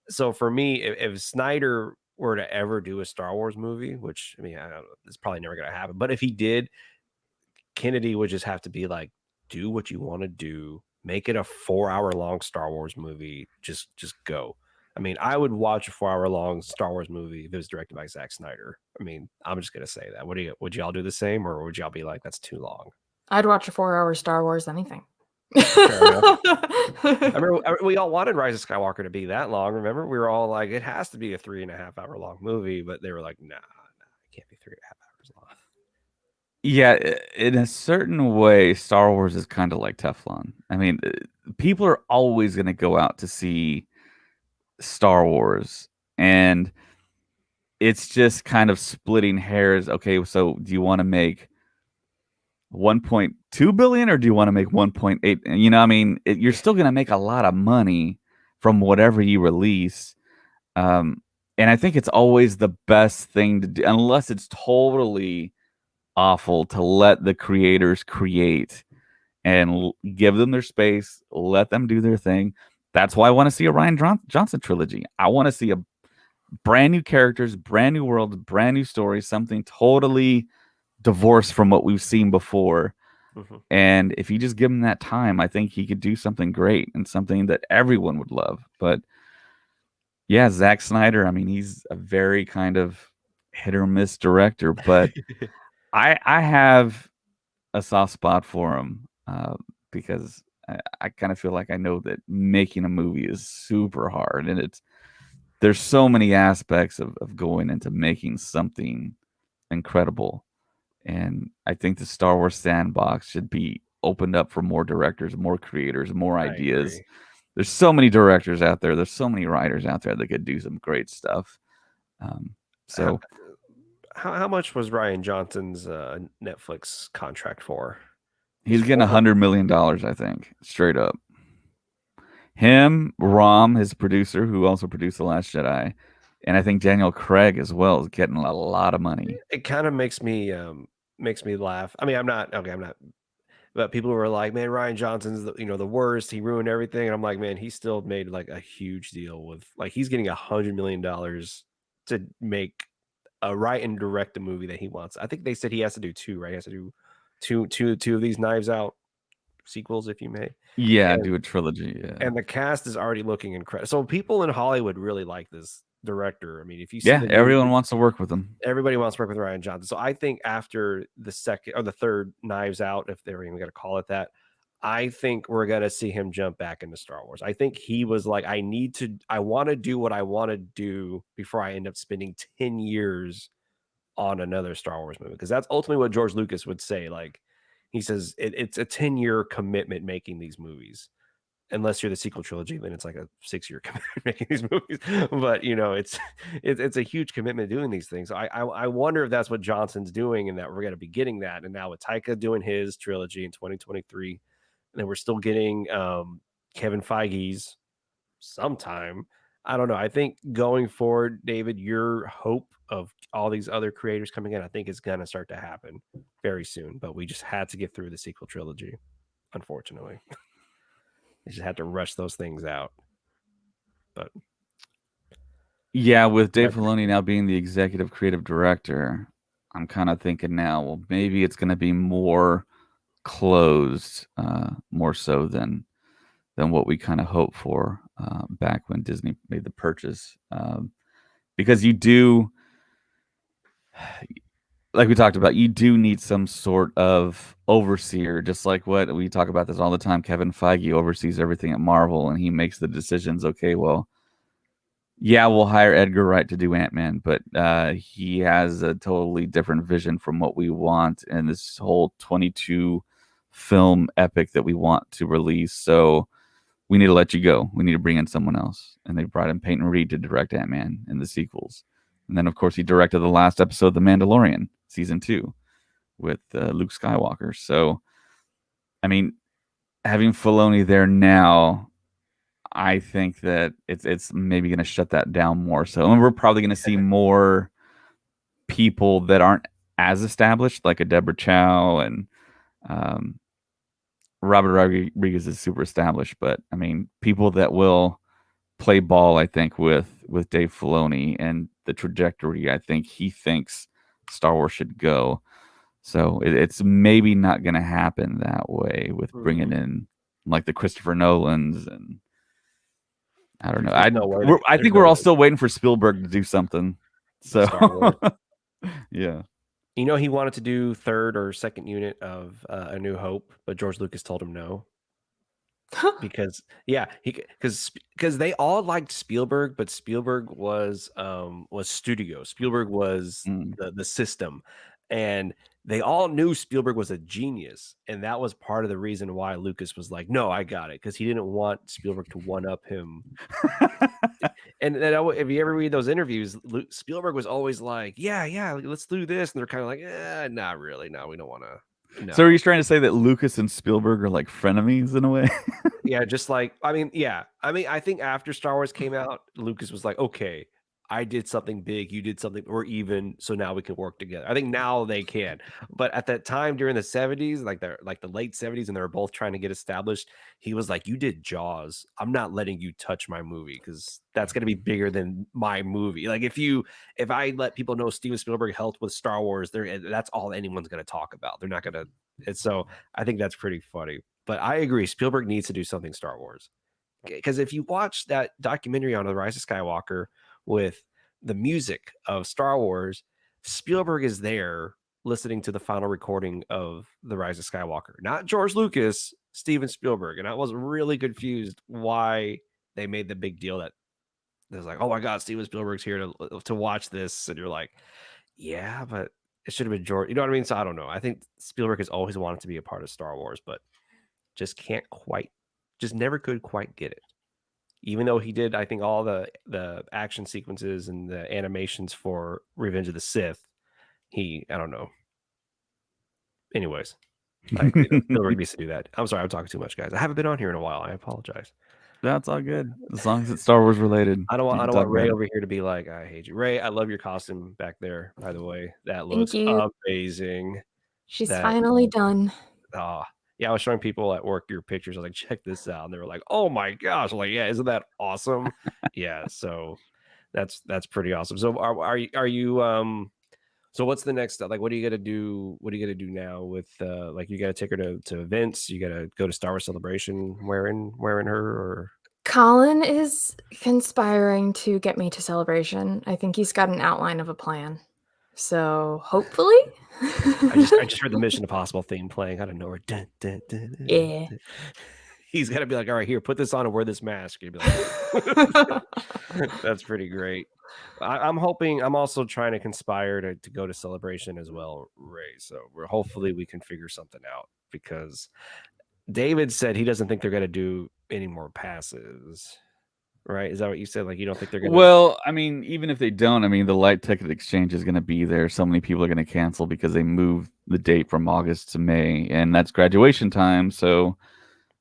[SPEAKER 3] So for me, if Snyder were to ever do a Star Wars movie, which I mean, I don't know, it's probably never going to happen, but if he did, Kennedy would just have to be like, do what you want to do, make it a 4-hour long Star Wars movie, just go. I mean, I would watch a 4-hour long Star Wars movie if it was directed by Zack Snyder. I mean, I'm just gonna say that. Would y'all do the same, or would y'all be like, that's too long?
[SPEAKER 2] I'd watch a 4-hour Star Wars anything.
[SPEAKER 3] Fair enough. I remember we all wanted Rise of Skywalker to be that long. Remember, we were all like, it has to be a 3.5 hour long movie, but they were like, nah, it can't be 3.5 hours long.
[SPEAKER 1] Yeah, in a certain way, Star Wars is kind of like Teflon. I mean, people are always going to go out to see Star Wars, and it's just kind of splitting hairs. Okay, so do you want to make 1.2 billion or do you want to make 1.8? You know, I mean, you're still going to make a lot of money from whatever you release. And I think it's always the best thing to do, unless it's totally awful, to let the creators create and give them their space, let them do their thing. That's why I want to see a Rian Johnson trilogy. I want to see a brand new characters, brand new world, brand new stories, something totally divorced from what we've seen before. And if you just give him that time, I think he could do something great and something that everyone would love. But yeah, Zack Snyder, I mean, he's a very kind of hit or miss director, but I have a soft spot for him because I kind of feel like I know that making a movie is super hard, and there's so many aspects of going into making something incredible. And I think the Star Wars sandbox should be opened up for more directors, more creators, more ideas. There's so many directors out there. There's so many writers out there that could do some great stuff. So
[SPEAKER 3] how much was Rian Johnson's Netflix contract for?
[SPEAKER 1] He's getting $100 million, I think, straight up. Him, Rom, his producer, who also produced The Last Jedi, and I think Daniel Craig as well is getting a lot of money.
[SPEAKER 3] It kind of makes me laugh. I mean, I'm not. But people were like, "Man, Rian Johnson's the worst. He ruined everything." And I'm like, "Man, he still made like a huge deal with like he's getting $100 million to make write and direct a movie that he wants." I think they said he has to do 2, right? He has to do two of these Knives Out sequels, if you may.
[SPEAKER 1] Yeah,
[SPEAKER 3] And-
[SPEAKER 1] do a trilogy. Yeah,
[SPEAKER 3] And the cast is already looking incredible. So people in Hollywood really like this director. I mean, if you see
[SPEAKER 1] yeah.
[SPEAKER 3] the
[SPEAKER 1] Everyone wants to work with him.
[SPEAKER 3] everybody wants to work with Ryan Johnson. So I think after the second or the third Knives Out, if they're even going to call it that, I think we're going to see him jump back into Star Wars. I think he was like, I want to do what I want to do before I end up spending 10 years on another Star Wars movie. Because that's ultimately what George Lucas would say. Like, he says it's a 10-year commitment making these movies. Unless you're the sequel trilogy, then it's like a 6-year commitment making these movies. But you know, it's a huge commitment doing these things. I wonder if that's what Johnson's doing, and that we're going to be getting that. And now with Taika doing his trilogy in 2023, and then we're still getting Kevin Feige's sometime. I don't know. I think going forward, David, your hope of all these other creators coming in, I think is going to start to happen very soon. But we just had to get through the sequel trilogy, unfortunately. They just had to rush those things out. But
[SPEAKER 1] Yeah, with Dave
[SPEAKER 3] That's-
[SPEAKER 1] Filoni now being the executive creative director, I'm kind of thinking now, well, maybe it's going to be more closed, more so than what we kind of hoped for back when Disney made the purchase. Because you do, like we talked about, you do need some sort of overseer, just like what we talk about this all the time. Kevin Feige oversees everything at Marvel, and he makes the decisions. Okay, well, yeah, we'll hire Edgar Wright to do Ant-Man, but he has a totally different vision from what we want in this whole 22 film epic that we want to release. So we need to let you go. We need to bring in someone else. And they brought in Peyton Reed to direct Ant-Man in the sequels. And then, of course, he directed the last episode of The Mandalorian, season 2, with Luke Skywalker. So, I mean, having Filoni there now, I think that it's maybe going to shut that down more so. And we're probably going to see more people that aren't as established, like a Deborah Chow, and Robert Rodriguez is super established. But, I mean, people that will play ball, I think, with Dave Filoni and the trajectory I think he thinks Star Wars should go. So it's maybe not going to happen that way with bringing in like the Christopher Nolans, and I don't know. I think we're all still waiting for Spielberg to do something. So
[SPEAKER 3] Star Wars.
[SPEAKER 1] Yeah.
[SPEAKER 3] You know, he wanted to do third or second unit of A New Hope, but George Lucas told him no. Because they all liked Spielberg, but Spielberg was studio. Spielberg was the system, and they all knew Spielberg was a genius, and that was part of the reason why Lucas was like, "No, I got it," because he didn't want Spielberg to one up him. And then if you ever read those interviews, Spielberg was always like, "Yeah, let's do this," and they're kind of like, "Not really. No, we don't want to." No.
[SPEAKER 1] So are you trying to say that Lucas and Spielberg are like frenemies in a way?
[SPEAKER 3] Yeah, just like, I mean, I think after Star Wars came out, Lucas was like, okay, I did something big, you did something, we're even, so now we can work together. I think now they can. But at that time during the 70s, like the late 70s, and they were both trying to get established, he was like, you did Jaws. I'm not letting you touch my movie because that's gonna be bigger than my movie. Like if I let people know Steven Spielberg helped with Star Wars, that's all anyone's gonna talk about. They're not gonna. And so I think that's pretty funny. But I agree, Spielberg needs to do something Star Wars. Because if you watch that documentary on The Rise of Skywalker with the music of Star Wars, Spielberg is there listening to the final recording of The Rise of Skywalker. Not George Lucas, Steven Spielberg. And I was really confused why they made the big deal that there's like, oh my God, Steven Spielberg's here to watch this. And you're like, yeah, but it should have been George. You know what I mean? So I don't know. I think Spielberg has always wanted to be a part of Star Wars, but just never could quite get it. Even though he did, I think, all the action sequences and the animations for Revenge of the Sith, I don't know. Anyways, I agree that Spielberg needs to do that. I'm sorry, I'm talking too much, guys. I haven't been on here in a while. I apologize.
[SPEAKER 1] That's all good. As long as it's Star Wars related.
[SPEAKER 3] I don't want Ray over here to be like, I hate you. Ray, I love your costume back there, by the way. That looks amazing.
[SPEAKER 2] She's finally done.
[SPEAKER 3] Yeah, I was showing people at work your pictures. I was like, check this out. And they were like, oh my gosh. I'm like, yeah, isn't that awesome? Yeah, so that's pretty awesome. So are you So what's the next step? Like, what are you gonna do? What are you gonna do now with like you gotta take her to events? You gotta go to Star Wars Celebration wearing her, or
[SPEAKER 2] Colin is conspiring to get me to Celebration. I think he's got an outline of a plan. So hopefully.
[SPEAKER 3] I just heard the Mission Impossible theme playing out of nowhere. Dun, dun, dun, dun,
[SPEAKER 2] Yeah.
[SPEAKER 3] dun. He's gotta be like, all right, here, put this on and wear this mask. You'd be like, that's pretty great. I'm hoping. I'm also trying to conspire to go to Celebration as well, Ray. So hopefully we can figure something out because David said he doesn't think they're gonna do any more passes. Right? Is that what you said? Like you don't think they're gonna?
[SPEAKER 1] Well, I mean, even if they don't, I mean, the light ticket exchange is going to be there. So many people are going to cancel because they moved the date from August to May, and that's graduation time. So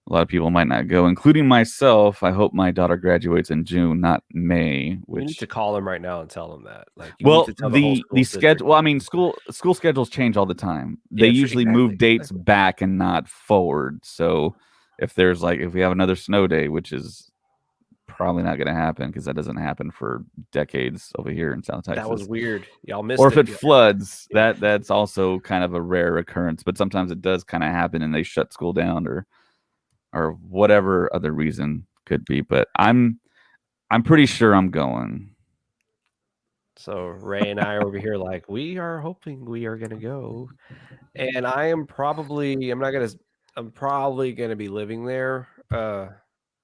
[SPEAKER 1] a lot of people might not go, including myself. I hope my daughter graduates in June, not May.
[SPEAKER 3] You need
[SPEAKER 1] Which,
[SPEAKER 3] to call him right now and tell him that. Like, you
[SPEAKER 1] well,
[SPEAKER 3] need to tell the whole
[SPEAKER 1] the
[SPEAKER 3] school district
[SPEAKER 1] schedule. Well, I
[SPEAKER 3] that.
[SPEAKER 1] mean, school schedules change all the time.
[SPEAKER 3] Yeah,
[SPEAKER 1] They usually
[SPEAKER 3] exactly,
[SPEAKER 1] move dates
[SPEAKER 3] exactly.
[SPEAKER 1] back and not forward. So if we have another snow day, which is probably not going to happen because that doesn't happen for decades over here in South Texas.
[SPEAKER 3] That was weird. Y'all missed
[SPEAKER 1] Or if it
[SPEAKER 3] Yeah.
[SPEAKER 1] floods, that's also kind of a rare occurrence. But sometimes it does kind of happen, and they shut school down or whatever other reason could be. But I'm pretty sure I'm going.
[SPEAKER 3] So Ray and I are over here like we are hoping we are gonna go, and I'm probably gonna be living there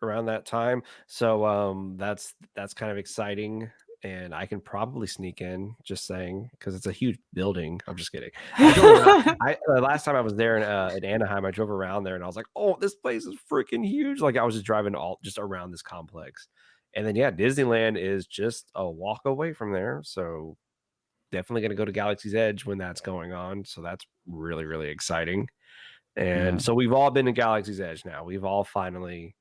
[SPEAKER 3] around that time. So that's kind of exciting, and I can probably sneak in. Just saying, because it's a huge building. I'm just kidding. I drove around, last time I was there in Anaheim, I drove around there, and I was like, "Oh, this place is freaking huge!" Like I was just driving just around this complex. And then yeah, Disneyland is just a walk away from there. So definitely going to go to Galaxy's Edge when that's going on. So that's really, really exciting. And
[SPEAKER 1] Yeah.
[SPEAKER 3] so we've all been to Galaxy's Edge now. We've all finally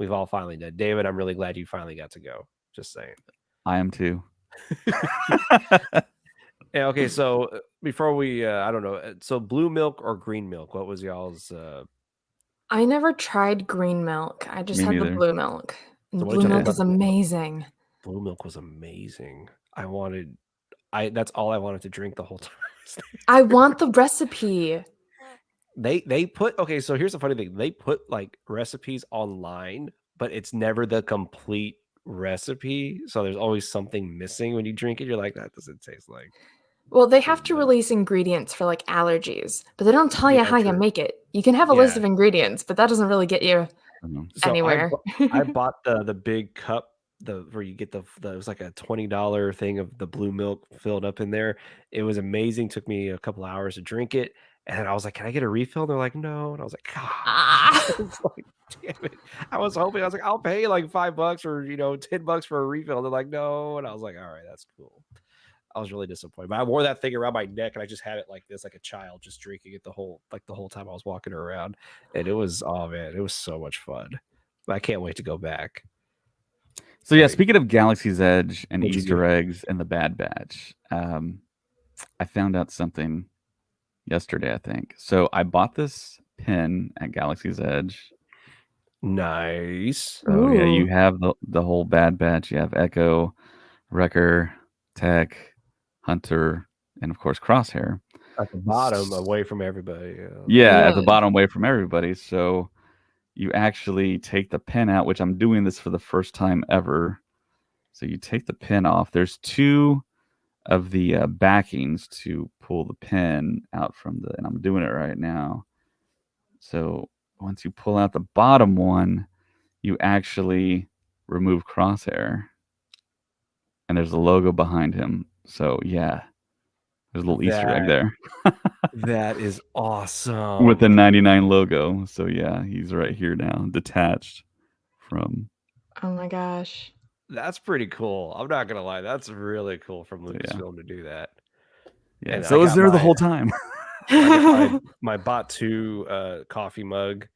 [SPEAKER 3] did. David, I'm really glad you finally got to go. Just saying.
[SPEAKER 1] I am too.
[SPEAKER 3] Yeah, okay, so before we I don't know, so blue milk or green milk, what was y'all's
[SPEAKER 2] I never tried green milk. I just
[SPEAKER 1] Me
[SPEAKER 2] had the
[SPEAKER 1] neither.
[SPEAKER 2] blue milk. And
[SPEAKER 3] So
[SPEAKER 2] the
[SPEAKER 3] what did
[SPEAKER 2] blue
[SPEAKER 3] you think
[SPEAKER 2] milk
[SPEAKER 3] about
[SPEAKER 2] is
[SPEAKER 3] the blue milk?
[SPEAKER 2] amazing.
[SPEAKER 3] Blue milk was amazing. That's all I wanted to drink the whole time.
[SPEAKER 2] I want the recipe.
[SPEAKER 3] They put okay, so here's the funny thing. They put like recipes online, but it's never the complete recipe. So there's always something missing when you drink it. You're like, that doesn't taste like.
[SPEAKER 2] Well, they have to release ingredients for like allergies, but they don't tell you
[SPEAKER 3] Yeah,
[SPEAKER 2] how you
[SPEAKER 3] true.
[SPEAKER 2] make it. You can have a list
[SPEAKER 3] Yeah.
[SPEAKER 2] of ingredients, but that doesn't really get you
[SPEAKER 3] So
[SPEAKER 2] anywhere.
[SPEAKER 3] I bought the big cup, where you get it was like a $20 thing of the blue milk filled up in there. It was amazing. Took me a couple hours to drink it. And I was like, can I get a refill? And they're like, no. And I was like, God.
[SPEAKER 2] Ah.
[SPEAKER 3] I was like, damn it. I was like, I'll pay like $5 or $10 for a refill. And they're like, no. And I was like, all right, that's cool. I was really disappointed. But I wore that thing around my neck and I just had it like this, like a child, just drinking it the whole time I was walking around. And it was, oh man, it was so much fun. But I can't wait to go back.
[SPEAKER 1] So yeah, speaking of Galaxy's Edge and
[SPEAKER 3] What'd you
[SPEAKER 1] Easter
[SPEAKER 3] get?
[SPEAKER 1] eggs and the Bad Batch, I found out something yesterday, I think. So I bought this pin at Galaxy's Edge.
[SPEAKER 3] Nice.
[SPEAKER 1] Oh yeah, you
[SPEAKER 2] Ooh.
[SPEAKER 1] have the whole Bad Batch. You have Echo, Wrecker, Tech, Hunter, and of course Crosshair.
[SPEAKER 3] At the bottom, away from everybody.
[SPEAKER 1] Yeah, at the
[SPEAKER 2] Yeah.
[SPEAKER 1] bottom, away from everybody. So you actually take the pin out, which I'm doing this for the first time ever. So you take the pin off. There's two of the backings to pull the pin out from and I'm doing it right now. So once you pull out the bottom one, you actually remove Crosshair. And there's a logo behind him. So yeah, there's a little Easter egg there.
[SPEAKER 3] That is awesome.
[SPEAKER 1] With the 99 logo. So yeah, he's right here now, detached from.
[SPEAKER 2] Oh my gosh.
[SPEAKER 3] That's pretty cool. I'm not gonna lie, that's really cool from
[SPEAKER 1] So, yeah.
[SPEAKER 3] Lucasfilm to do that.
[SPEAKER 1] Yeah,
[SPEAKER 3] And
[SPEAKER 1] so
[SPEAKER 3] I
[SPEAKER 1] it was
[SPEAKER 3] got
[SPEAKER 1] there the whole time.
[SPEAKER 3] I got my Bot 2 coffee mug.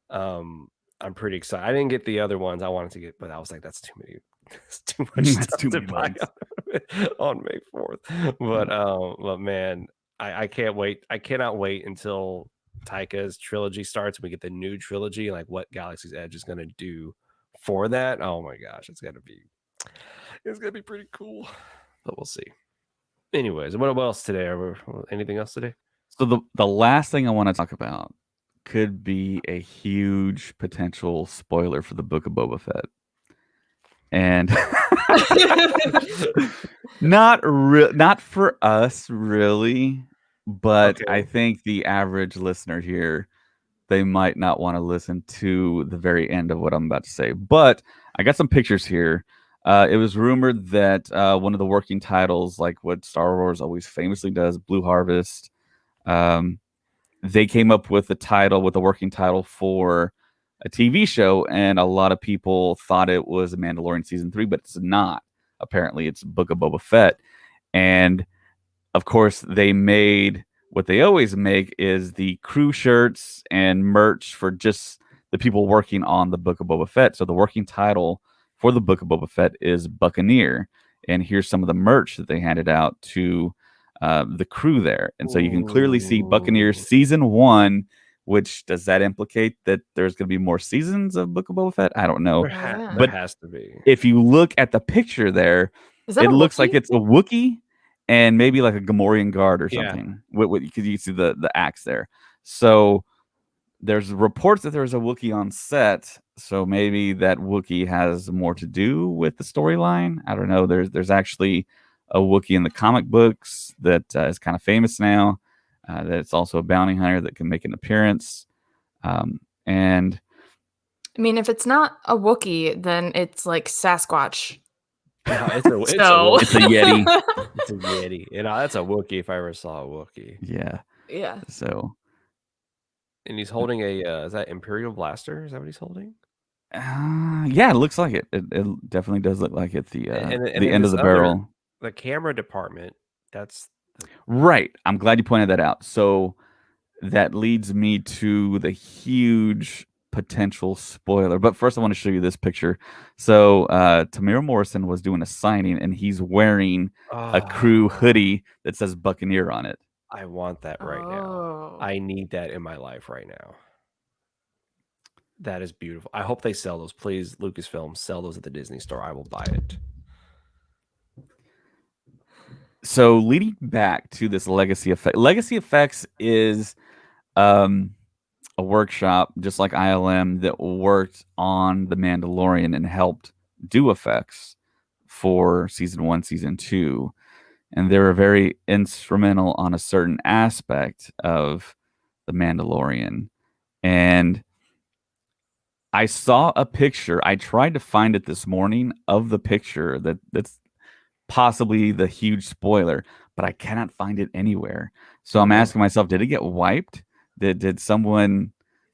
[SPEAKER 3] I'm pretty excited. I didn't get the other ones I wanted to get, but I was like, that's too many. It's too much
[SPEAKER 1] That's
[SPEAKER 3] stuff
[SPEAKER 1] too
[SPEAKER 3] to
[SPEAKER 1] many
[SPEAKER 3] buy
[SPEAKER 1] mugs.
[SPEAKER 3] on May 4th. But man, I can't wait. I cannot wait until Taika's trilogy starts and we get the new trilogy, like what Galaxy's Edge is gonna do for that. Oh my gosh, it's gonna be pretty cool. But we'll see. Anyways, what else today? Anything else today?
[SPEAKER 1] So the last thing I want to talk about could be a huge potential spoiler for the Book of Boba Fett. And not for us really, but I
[SPEAKER 3] Okay.
[SPEAKER 1] think the average listener here, they might not want to listen to the very end of what I'm about to say. But I got some pictures here. It was rumored that one of the working titles, like what Star Wars always famously does, Blue Harvest, um, they came up with a working title for a TV show, and a lot of people thought it was Mandalorian season 3, but it's not. Apparently, it's Book of Boba Fett, and of course, they made what they always make is the crew shirts and merch for just the people working on the Book of Boba Fett. So the working title for the Book of Boba Fett is Buccaneer, and here's some of the merch that they handed out to the crew there. And so you can clearly see Buccaneer
[SPEAKER 3] Ooh.
[SPEAKER 1] season 1. Which does that implicate that there's going to be more seasons of Book of Boba Fett? I don't know.
[SPEAKER 2] yeah.
[SPEAKER 3] There
[SPEAKER 1] But
[SPEAKER 3] has to be.
[SPEAKER 1] if you look at the picture there,
[SPEAKER 2] Is that
[SPEAKER 1] it
[SPEAKER 2] a
[SPEAKER 1] looks like
[SPEAKER 2] Wookiee?
[SPEAKER 1] it's a Wookiee and maybe like a Gamorrean guard or
[SPEAKER 3] Yeah.
[SPEAKER 1] something. Because you see the axe there. So there's reports that there's a Wookiee on set. So maybe that Wookiee has more to do with the storyline. I don't know. There's actually a Wookiee in the comic books that is kind of famous now. That's also a bounty hunter that can make an appearance. And
[SPEAKER 2] I mean, if it's not a Wookiee, then it's like Sasquatch.
[SPEAKER 3] No, it's a
[SPEAKER 2] So
[SPEAKER 1] it's a Yeti.
[SPEAKER 3] It's a Yeti. You know, that's a Wookiee if I ever saw a Wookiee.
[SPEAKER 1] Yeah.
[SPEAKER 2] yeah.
[SPEAKER 1] So
[SPEAKER 3] And he's holding a is that Imperial blaster? Is that what he's holding?
[SPEAKER 1] yeah, it looks like it. It definitely does look like it. The
[SPEAKER 3] And
[SPEAKER 1] the
[SPEAKER 3] then
[SPEAKER 1] end of
[SPEAKER 3] this
[SPEAKER 1] the
[SPEAKER 3] other-
[SPEAKER 1] barrel.
[SPEAKER 3] The camera department. That's
[SPEAKER 1] Right. I'm glad you pointed that out. So that leads me to the huge potential spoiler. But first, I want to show you this picture. So Tamira Morrison was doing a signing, and he's wearing a crew hoodie that says Buccaneer on it.
[SPEAKER 3] I want that right now.
[SPEAKER 2] Oh.
[SPEAKER 3] I need that in my life right now. That is beautiful. I hope they sell those. Please, Lucasfilm, sell those at the Disney store. I will buy it.
[SPEAKER 1] So leading back to this Legacy Effect. Legacy Effects is a workshop just like ILM that worked on The Mandalorian and helped do effects for season 1, season 2. And they were very instrumental on a certain aspect of The Mandalorian. And I saw a picture. I tried to find it this morning of the picture that's possibly the huge spoiler, but I cannot find it anywhere. So I'm asking myself, did it get wiped? Did someone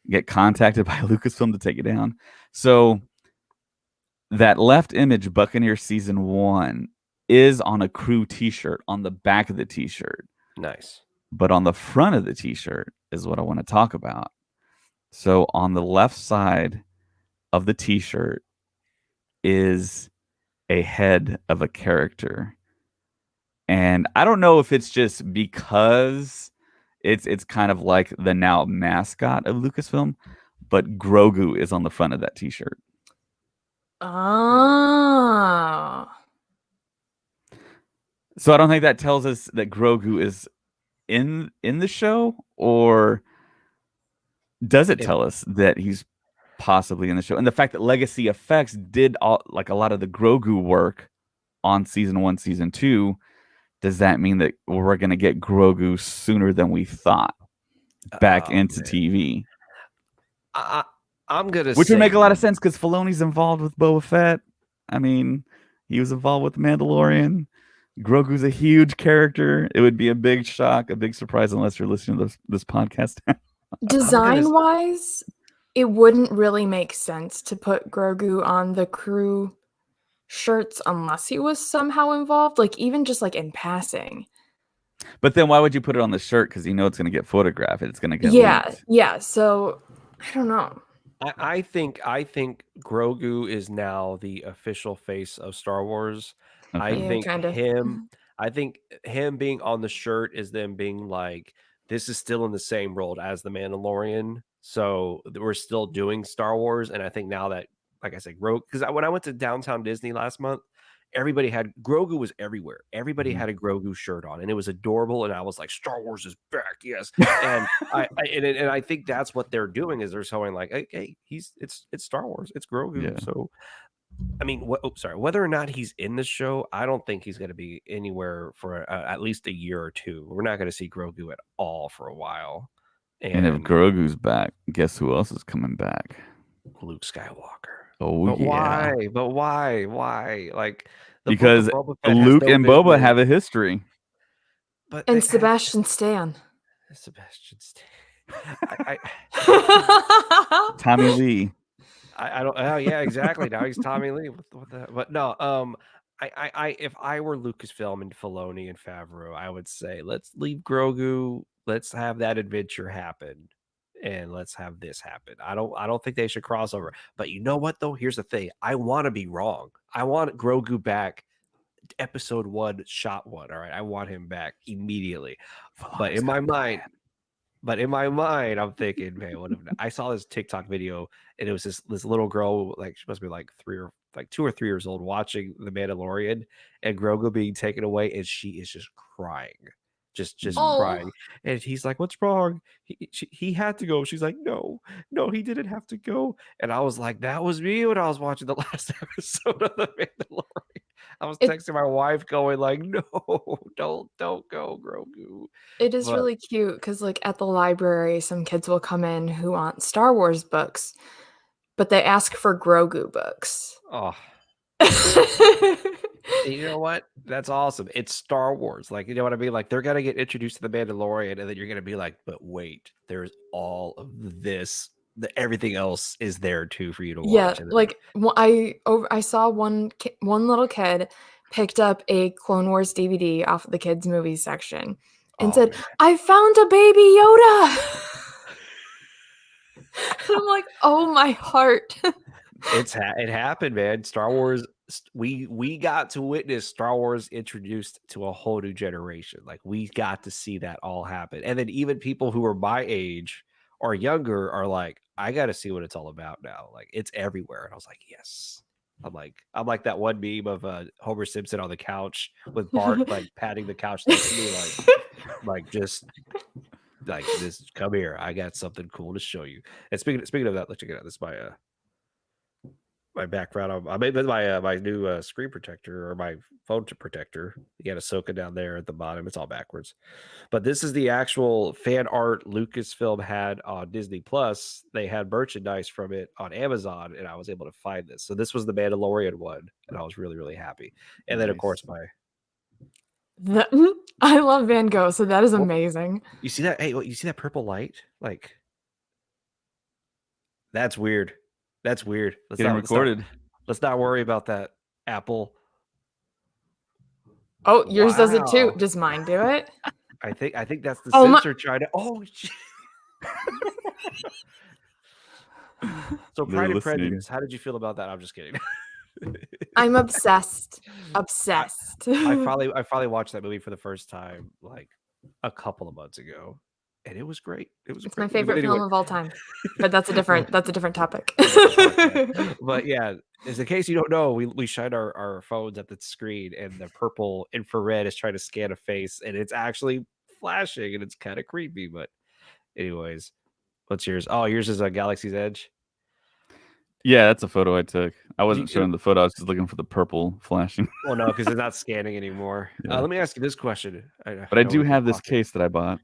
[SPEAKER 1] get contacted by Lucasfilm to take it down? So that left image, Buccaneer season 1, is on a crew t-shirt on the back of the t-shirt.
[SPEAKER 3] Nice.
[SPEAKER 1] But on the front of the t-shirt is what I want to talk about. So on the left side of the t-shirt is a head of a character. And I don't know if it's just because it's kind of like the now mascot of Lucasfilm, but Grogu is on the front of that t-shirt.
[SPEAKER 2] Oh.
[SPEAKER 1] So I don't think that tells us that Grogu is in the show, or does it tell us that he's possibly in the show? And the fact that Legacy Effects did a lot of the Grogu work on season 1, season 2, does that mean that we're going to get Grogu sooner than we thought back into TV?
[SPEAKER 3] I'm gonna
[SPEAKER 1] Which
[SPEAKER 3] say
[SPEAKER 1] would make a lot of sense because Filoni's involved with Boba Fett. I mean, he was involved with The Mandalorian. Grogu's a huge character. It would be a big shock, a big surprise, unless you're listening to this podcast.
[SPEAKER 2] Design-wise, it wouldn't really make sense to put Grogu on the crew shirts unless he was somehow involved, like even just like in passing.
[SPEAKER 1] But then why would you put it on the shirt? Because you know it's going to get photographed. It's going to get leaked.
[SPEAKER 2] Yeah. So I don't know.
[SPEAKER 3] I think Grogu is now the official face of Star Wars.
[SPEAKER 1] Okay.
[SPEAKER 3] I
[SPEAKER 2] Yeah,
[SPEAKER 3] think
[SPEAKER 2] kinda.
[SPEAKER 3] him being on the shirt is them being like, this is still in the same world as the Mandalorian, so we're still doing Star Wars. And I think now that, like I said, Grogu, because when I went to downtown Disney last month, everybody had Grogu was everywhere. Everybody had a Grogu shirt on, and it was adorable. And I was like, Star Wars is back, yes. And I think that's what they're doing is they're showing like, hey, it's Star Wars, it's Grogu.
[SPEAKER 1] Yeah.
[SPEAKER 3] So, I mean, whether or not he's in the show, I don't think he's going to be anywhere for at least a year or two. We're not going to see Grogu at all for a while.
[SPEAKER 1] And if Grogu's back, guess who else is coming back?
[SPEAKER 3] Luke Skywalker.
[SPEAKER 1] Oh,
[SPEAKER 3] But
[SPEAKER 1] yeah.
[SPEAKER 3] why? But why? Why? Like
[SPEAKER 1] Because
[SPEAKER 3] Boba Fett has
[SPEAKER 1] Luke
[SPEAKER 3] no
[SPEAKER 1] and Boba
[SPEAKER 3] business-
[SPEAKER 1] have a history.
[SPEAKER 3] But
[SPEAKER 2] And Sebastian Stan.
[SPEAKER 3] Sebastian Stan.
[SPEAKER 1] Tommy Lee.
[SPEAKER 3] I don't. Oh yeah, exactly. Now he's Tommy Lee. What the? But no. If I were Lucasfilm and Filoni and Favreau, I would say let's leave Grogu. Let's have that adventure happen, and let's have this happen. I don't think they should cross over. But you know what though? Here's the thing. I want to be wrong. I want Grogu back. Episode 1, shot 1. All right, I want him back immediately. But in my mind, I'm thinking, man, what if I saw this TikTok video and it was this little girl, like she must be like 2 or 3 years old, watching The Mandalorian and Grogu being taken away, and she is just crying, just crying. And he's like, "What's wrong? He had to go." She's like, "No, he didn't have to go." And I was like, that was me when I was watching the last episode of The Mandalorian. I was texting my wife, going like, "No, don't go, Grogu."
[SPEAKER 2] It is really cute because, like, at the library, some kids will come in who want Star Wars books, but they ask for Grogu books.
[SPEAKER 3] Oh, you know what? That's awesome. It's Star Wars. Like, you know what I mean? Like, they're gonna get introduced to the Mandalorian, and then you're gonna be like, "But wait, there's all of this. Everything else is there too for you to watch."
[SPEAKER 2] Yeah,
[SPEAKER 3] And then,
[SPEAKER 2] like I saw one little kid picked up a Clone Wars DVD off of the kids' movies section and said,
[SPEAKER 3] man.
[SPEAKER 2] "I found a baby Yoda." And I'm like, "Oh my heart."
[SPEAKER 3] it happened, man. Star Wars. We got to witness Star Wars introduced to a whole new generation. Like, we got to see that all happen, and then even people who are my age or younger are like, I got to see what it's all about now. Like, it's everywhere. And I was like, yes. I'm like that one meme of Homer Simpson on the couch with Bart like patting the couch next to me, like just like this. Come here, I got something cool to show you. And speaking of that, let's check it out. This is my background. I made my new screen protector or my phone protector. You got Ahsoka down there at the bottom. It's all backwards. But this is the actual fan art Lucasfilm had on Disney Plus. They had merchandise from it on Amazon, and I was able to find this. So this was the Mandalorian one, and I was really, really happy. And then, of course,
[SPEAKER 2] I love Van Gogh, so that is amazing.
[SPEAKER 3] You see that? Hey, you see that purple light? Like, that's weird. That's weird. Let's not worry about that, Apple.
[SPEAKER 2] Oh, yours does it too.
[SPEAKER 3] Wow.
[SPEAKER 2] Does mine do it?
[SPEAKER 3] I think that's the sensor trying to. Oh, so Pride and Prejudice. How did you feel about that? I'm just kidding.
[SPEAKER 2] I'm obsessed. Obsessed.
[SPEAKER 3] I finally watched that movie for the first time like a couple of months ago, and it was great.
[SPEAKER 2] It's my favorite film of all time. But that's a different topic.
[SPEAKER 3] But yeah, as in case you don't know, we shine our phones at the screen, and the purple infrared is trying to scan a face, and it's actually flashing, and it's kind of creepy. But anyways, what's yours? Oh, yours is a Galaxy's Edge.
[SPEAKER 1] Yeah, that's a photo I took. I wasn't showing the photo. I was just looking for the purple flashing.
[SPEAKER 3] Well, no, because it's not scanning anymore.
[SPEAKER 1] Yeah.
[SPEAKER 3] Let me ask you this question.
[SPEAKER 1] I do have this case that I bought.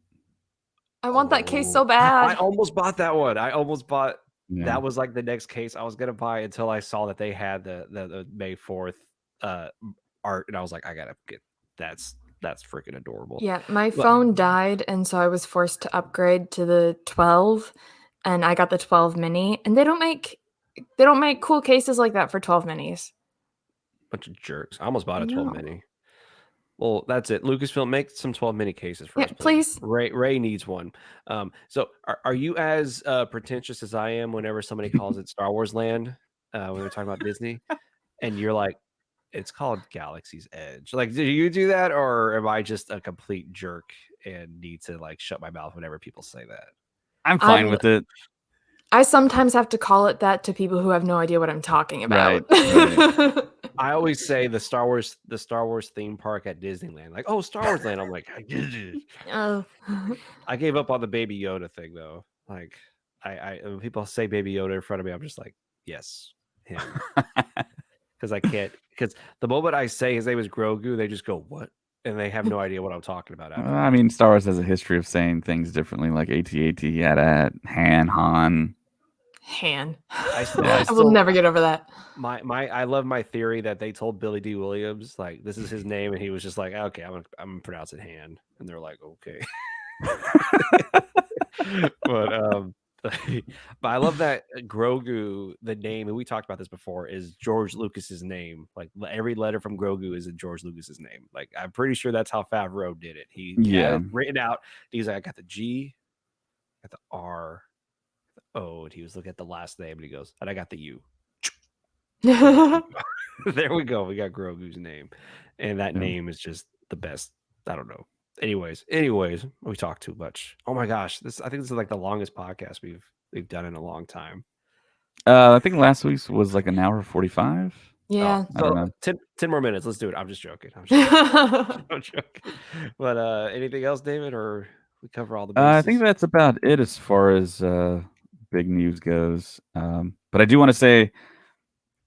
[SPEAKER 2] I want that case so bad.
[SPEAKER 3] I almost bought that one.
[SPEAKER 1] Yeah.
[SPEAKER 3] That was like the next case I was gonna buy until I saw that they had the May 4th art, and I was like, I gotta get that's freaking adorable.
[SPEAKER 2] Yeah, my phone died, and so I was forced to upgrade to the 12, and I got the 12 mini, and they don't make cool cases like that for 12 minis.
[SPEAKER 3] Bunch of jerks. I almost bought a 12 mini. Well, that's it. Lucasfilm, make some 12 mini cases for us,
[SPEAKER 2] please.
[SPEAKER 3] Ray needs one. So are you as pretentious as I am whenever somebody calls it Star Wars Land? When we're talking about Disney, and you're like, it's called Galaxy's Edge. Like, do you do that, or am I just a complete jerk and need to like shut my mouth whenever people say that?
[SPEAKER 1] I'm fine with it.
[SPEAKER 2] I sometimes have to call it that to people who have no idea what I'm talking about.
[SPEAKER 1] Right.
[SPEAKER 3] I always say the Star Wars theme park at Disneyland. Like, oh, Star Wars Land. I'm like,
[SPEAKER 2] Oh.
[SPEAKER 3] I gave up on the Baby Yoda thing though. Like, when people say Baby Yoda in front of me, I'm just like, yes, him. Because I can't. Because the moment I say his name is Grogu, they just go, what? And they have no idea what I'm talking about. After
[SPEAKER 1] I mean, Star Wars has a history of saying things differently, like AT-AT, AT-AT, Han.
[SPEAKER 2] Han.
[SPEAKER 3] I
[SPEAKER 2] I will never get over that.
[SPEAKER 3] I love my theory that they told Billy D. Williams, like, this is his name, and he was just like, okay, I'm gonna pronounce it Han. And they're like, okay. but I love that Grogu, the name, and we talked about this before, is George Lucas's name. Like, every letter from Grogu is in George Lucas's name. Like, I'm pretty sure that's how Favreau did it. He had it written out. He's like, I got the G, got the R, the O, and he was looking at the last name, and he goes, and I got the U. There we go. We got Grogu's name, and that name is just the best. I don't know. Anyways, we talk too much. Oh my gosh, I think this is like the longest podcast we've done in a long time.
[SPEAKER 1] I think last week's was like an hour 45.
[SPEAKER 2] Yeah.
[SPEAKER 1] I don't know.
[SPEAKER 3] 10 more minutes. Let's do it. I'm just joking. I'm joking. But anything else, David, or we cover all the bases?
[SPEAKER 1] I think that's about it as far as big news goes. But I do want to say,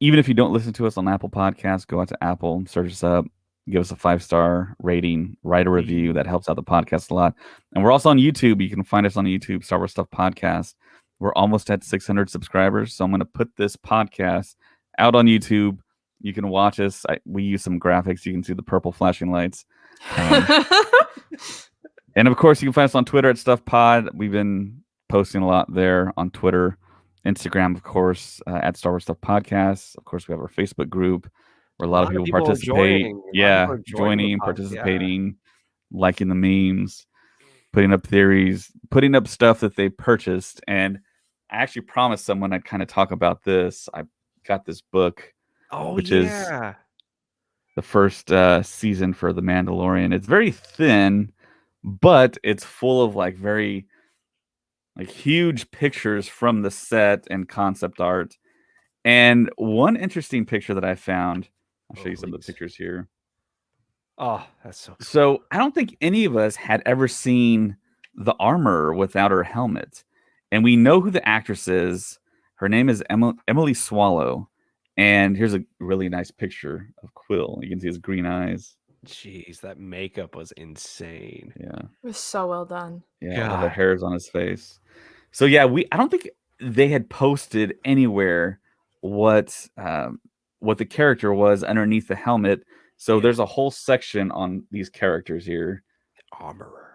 [SPEAKER 1] even if you don't listen to us on Apple Podcasts, go out to Apple, search us up, give us a 5-star rating, write a review. That helps out the podcast a lot. And we're also on YouTube. You can find us on YouTube, Star Wars Stuff Podcast. We're almost at 600 subscribers. So I'm going to put this podcast out on YouTube. You can watch us. We use some graphics. You can see the purple flashing lights. And of course, you can find us on Twitter at Stuff Pod. We've been posting a lot there on Twitter. Instagram, of course, at Star Wars Stuff Podcast. Of course, we have our Facebook group where a lot of people participate. Joining, participating, liking the memes, putting up theories, putting up stuff that they purchased. And I actually promised someone I'd kind of talk about this. I got this book, which is the first season for The Mandalorian. It's very thin, but it's full of like very huge pictures from the set and concept art. And one interesting picture that I found, I'll show you some of the pictures here.
[SPEAKER 3] Oh, that's so cool.
[SPEAKER 1] So I don't think any of us had ever seen the armor without her helmet. And we know who the actress is. Her name is Emily Swallow. And here's a really nice picture of Quill. You can see his green eyes.
[SPEAKER 3] Jeez, that makeup was insane.
[SPEAKER 1] Yeah.
[SPEAKER 2] It was so well done.
[SPEAKER 1] Yeah, all the hairs on his face. So yeah, I don't think they had posted anywhere what the character was underneath the helmet. So there's a whole section on these characters here.
[SPEAKER 3] Armorer.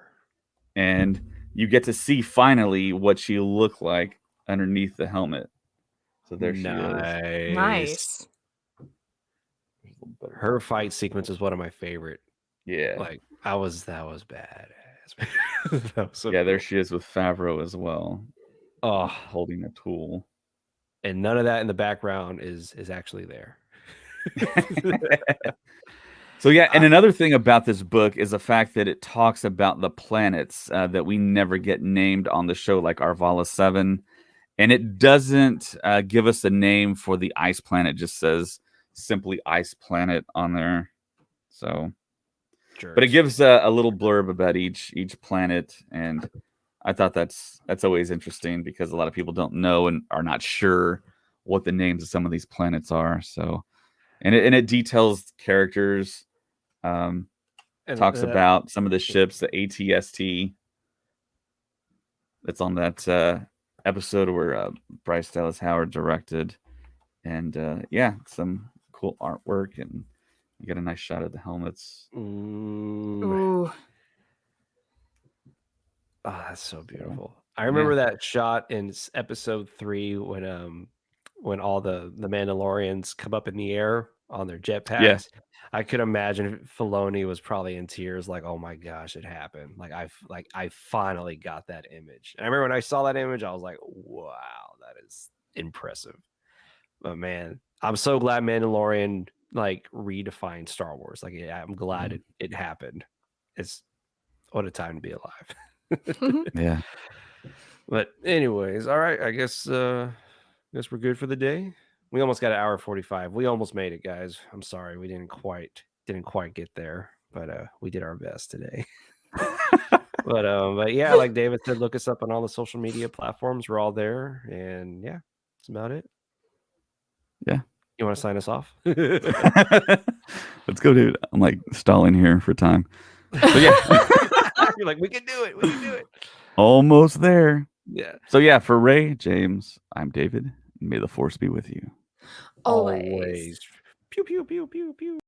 [SPEAKER 1] And you get to see finally what she looked like underneath the helmet. So there she is.
[SPEAKER 2] Nice.
[SPEAKER 3] Her fight sequence is one of my favorite.
[SPEAKER 1] Yeah.
[SPEAKER 3] Like that was badass. That was so
[SPEAKER 1] yeah,
[SPEAKER 3] cool.
[SPEAKER 1] there she is with Favreau as well.
[SPEAKER 3] Oh,
[SPEAKER 1] holding a tool.
[SPEAKER 3] And none of that in the background is actually there.
[SPEAKER 1] So yeah, and another thing about this book is the fact that it talks about the planets that we never get named on the show, like Arvala 7. And it doesn't give us a name for the ice planet. It just says simply ice planet on there. So, but it gives a little blurb about each planet. And I thought that's always interesting because a lot of people don't know and are not sure what the names of some of these planets are. So, and it details characters, talks about some of the ships, the ATST that's on that episode where Bryce Dallas Howard directed. And yeah, some cool artwork, and you get a nice shot of the helmets.
[SPEAKER 2] Ooh.
[SPEAKER 3] Oh, that's so beautiful. I remember that shot in episode 3 when all the Mandalorians come up in the air on their jetpacks.
[SPEAKER 1] Yeah.
[SPEAKER 3] I could imagine Filoni was probably in tears, like, "Oh my gosh, it happened!" Like I finally got that image. And I remember when I saw that image, I was like, "Wow, that is impressive." But man, I'm so glad Mandalorian like redefined Star Wars. Like, yeah, I'm glad it happened. It's what a time to be alive.
[SPEAKER 1] Yeah.
[SPEAKER 3] But anyways, all right. I guess we're good for the day. We almost got an hour 45. We almost made it, guys. I'm sorry we didn't quite get there, but we did our best today. But yeah, like David said, look us up on all the social media platforms. We're all there, and yeah, that's about it.
[SPEAKER 1] Yeah.
[SPEAKER 3] You want to sign us off?
[SPEAKER 1] Let's go, dude. I'm like stalling here for time. So yeah.
[SPEAKER 3] You're like, we can do it. We can do it.
[SPEAKER 1] Almost there.
[SPEAKER 3] Yeah.
[SPEAKER 1] So yeah, for Ray, James, I'm David. May the force be with you.
[SPEAKER 2] Always.
[SPEAKER 3] Pew pew pew pew pew.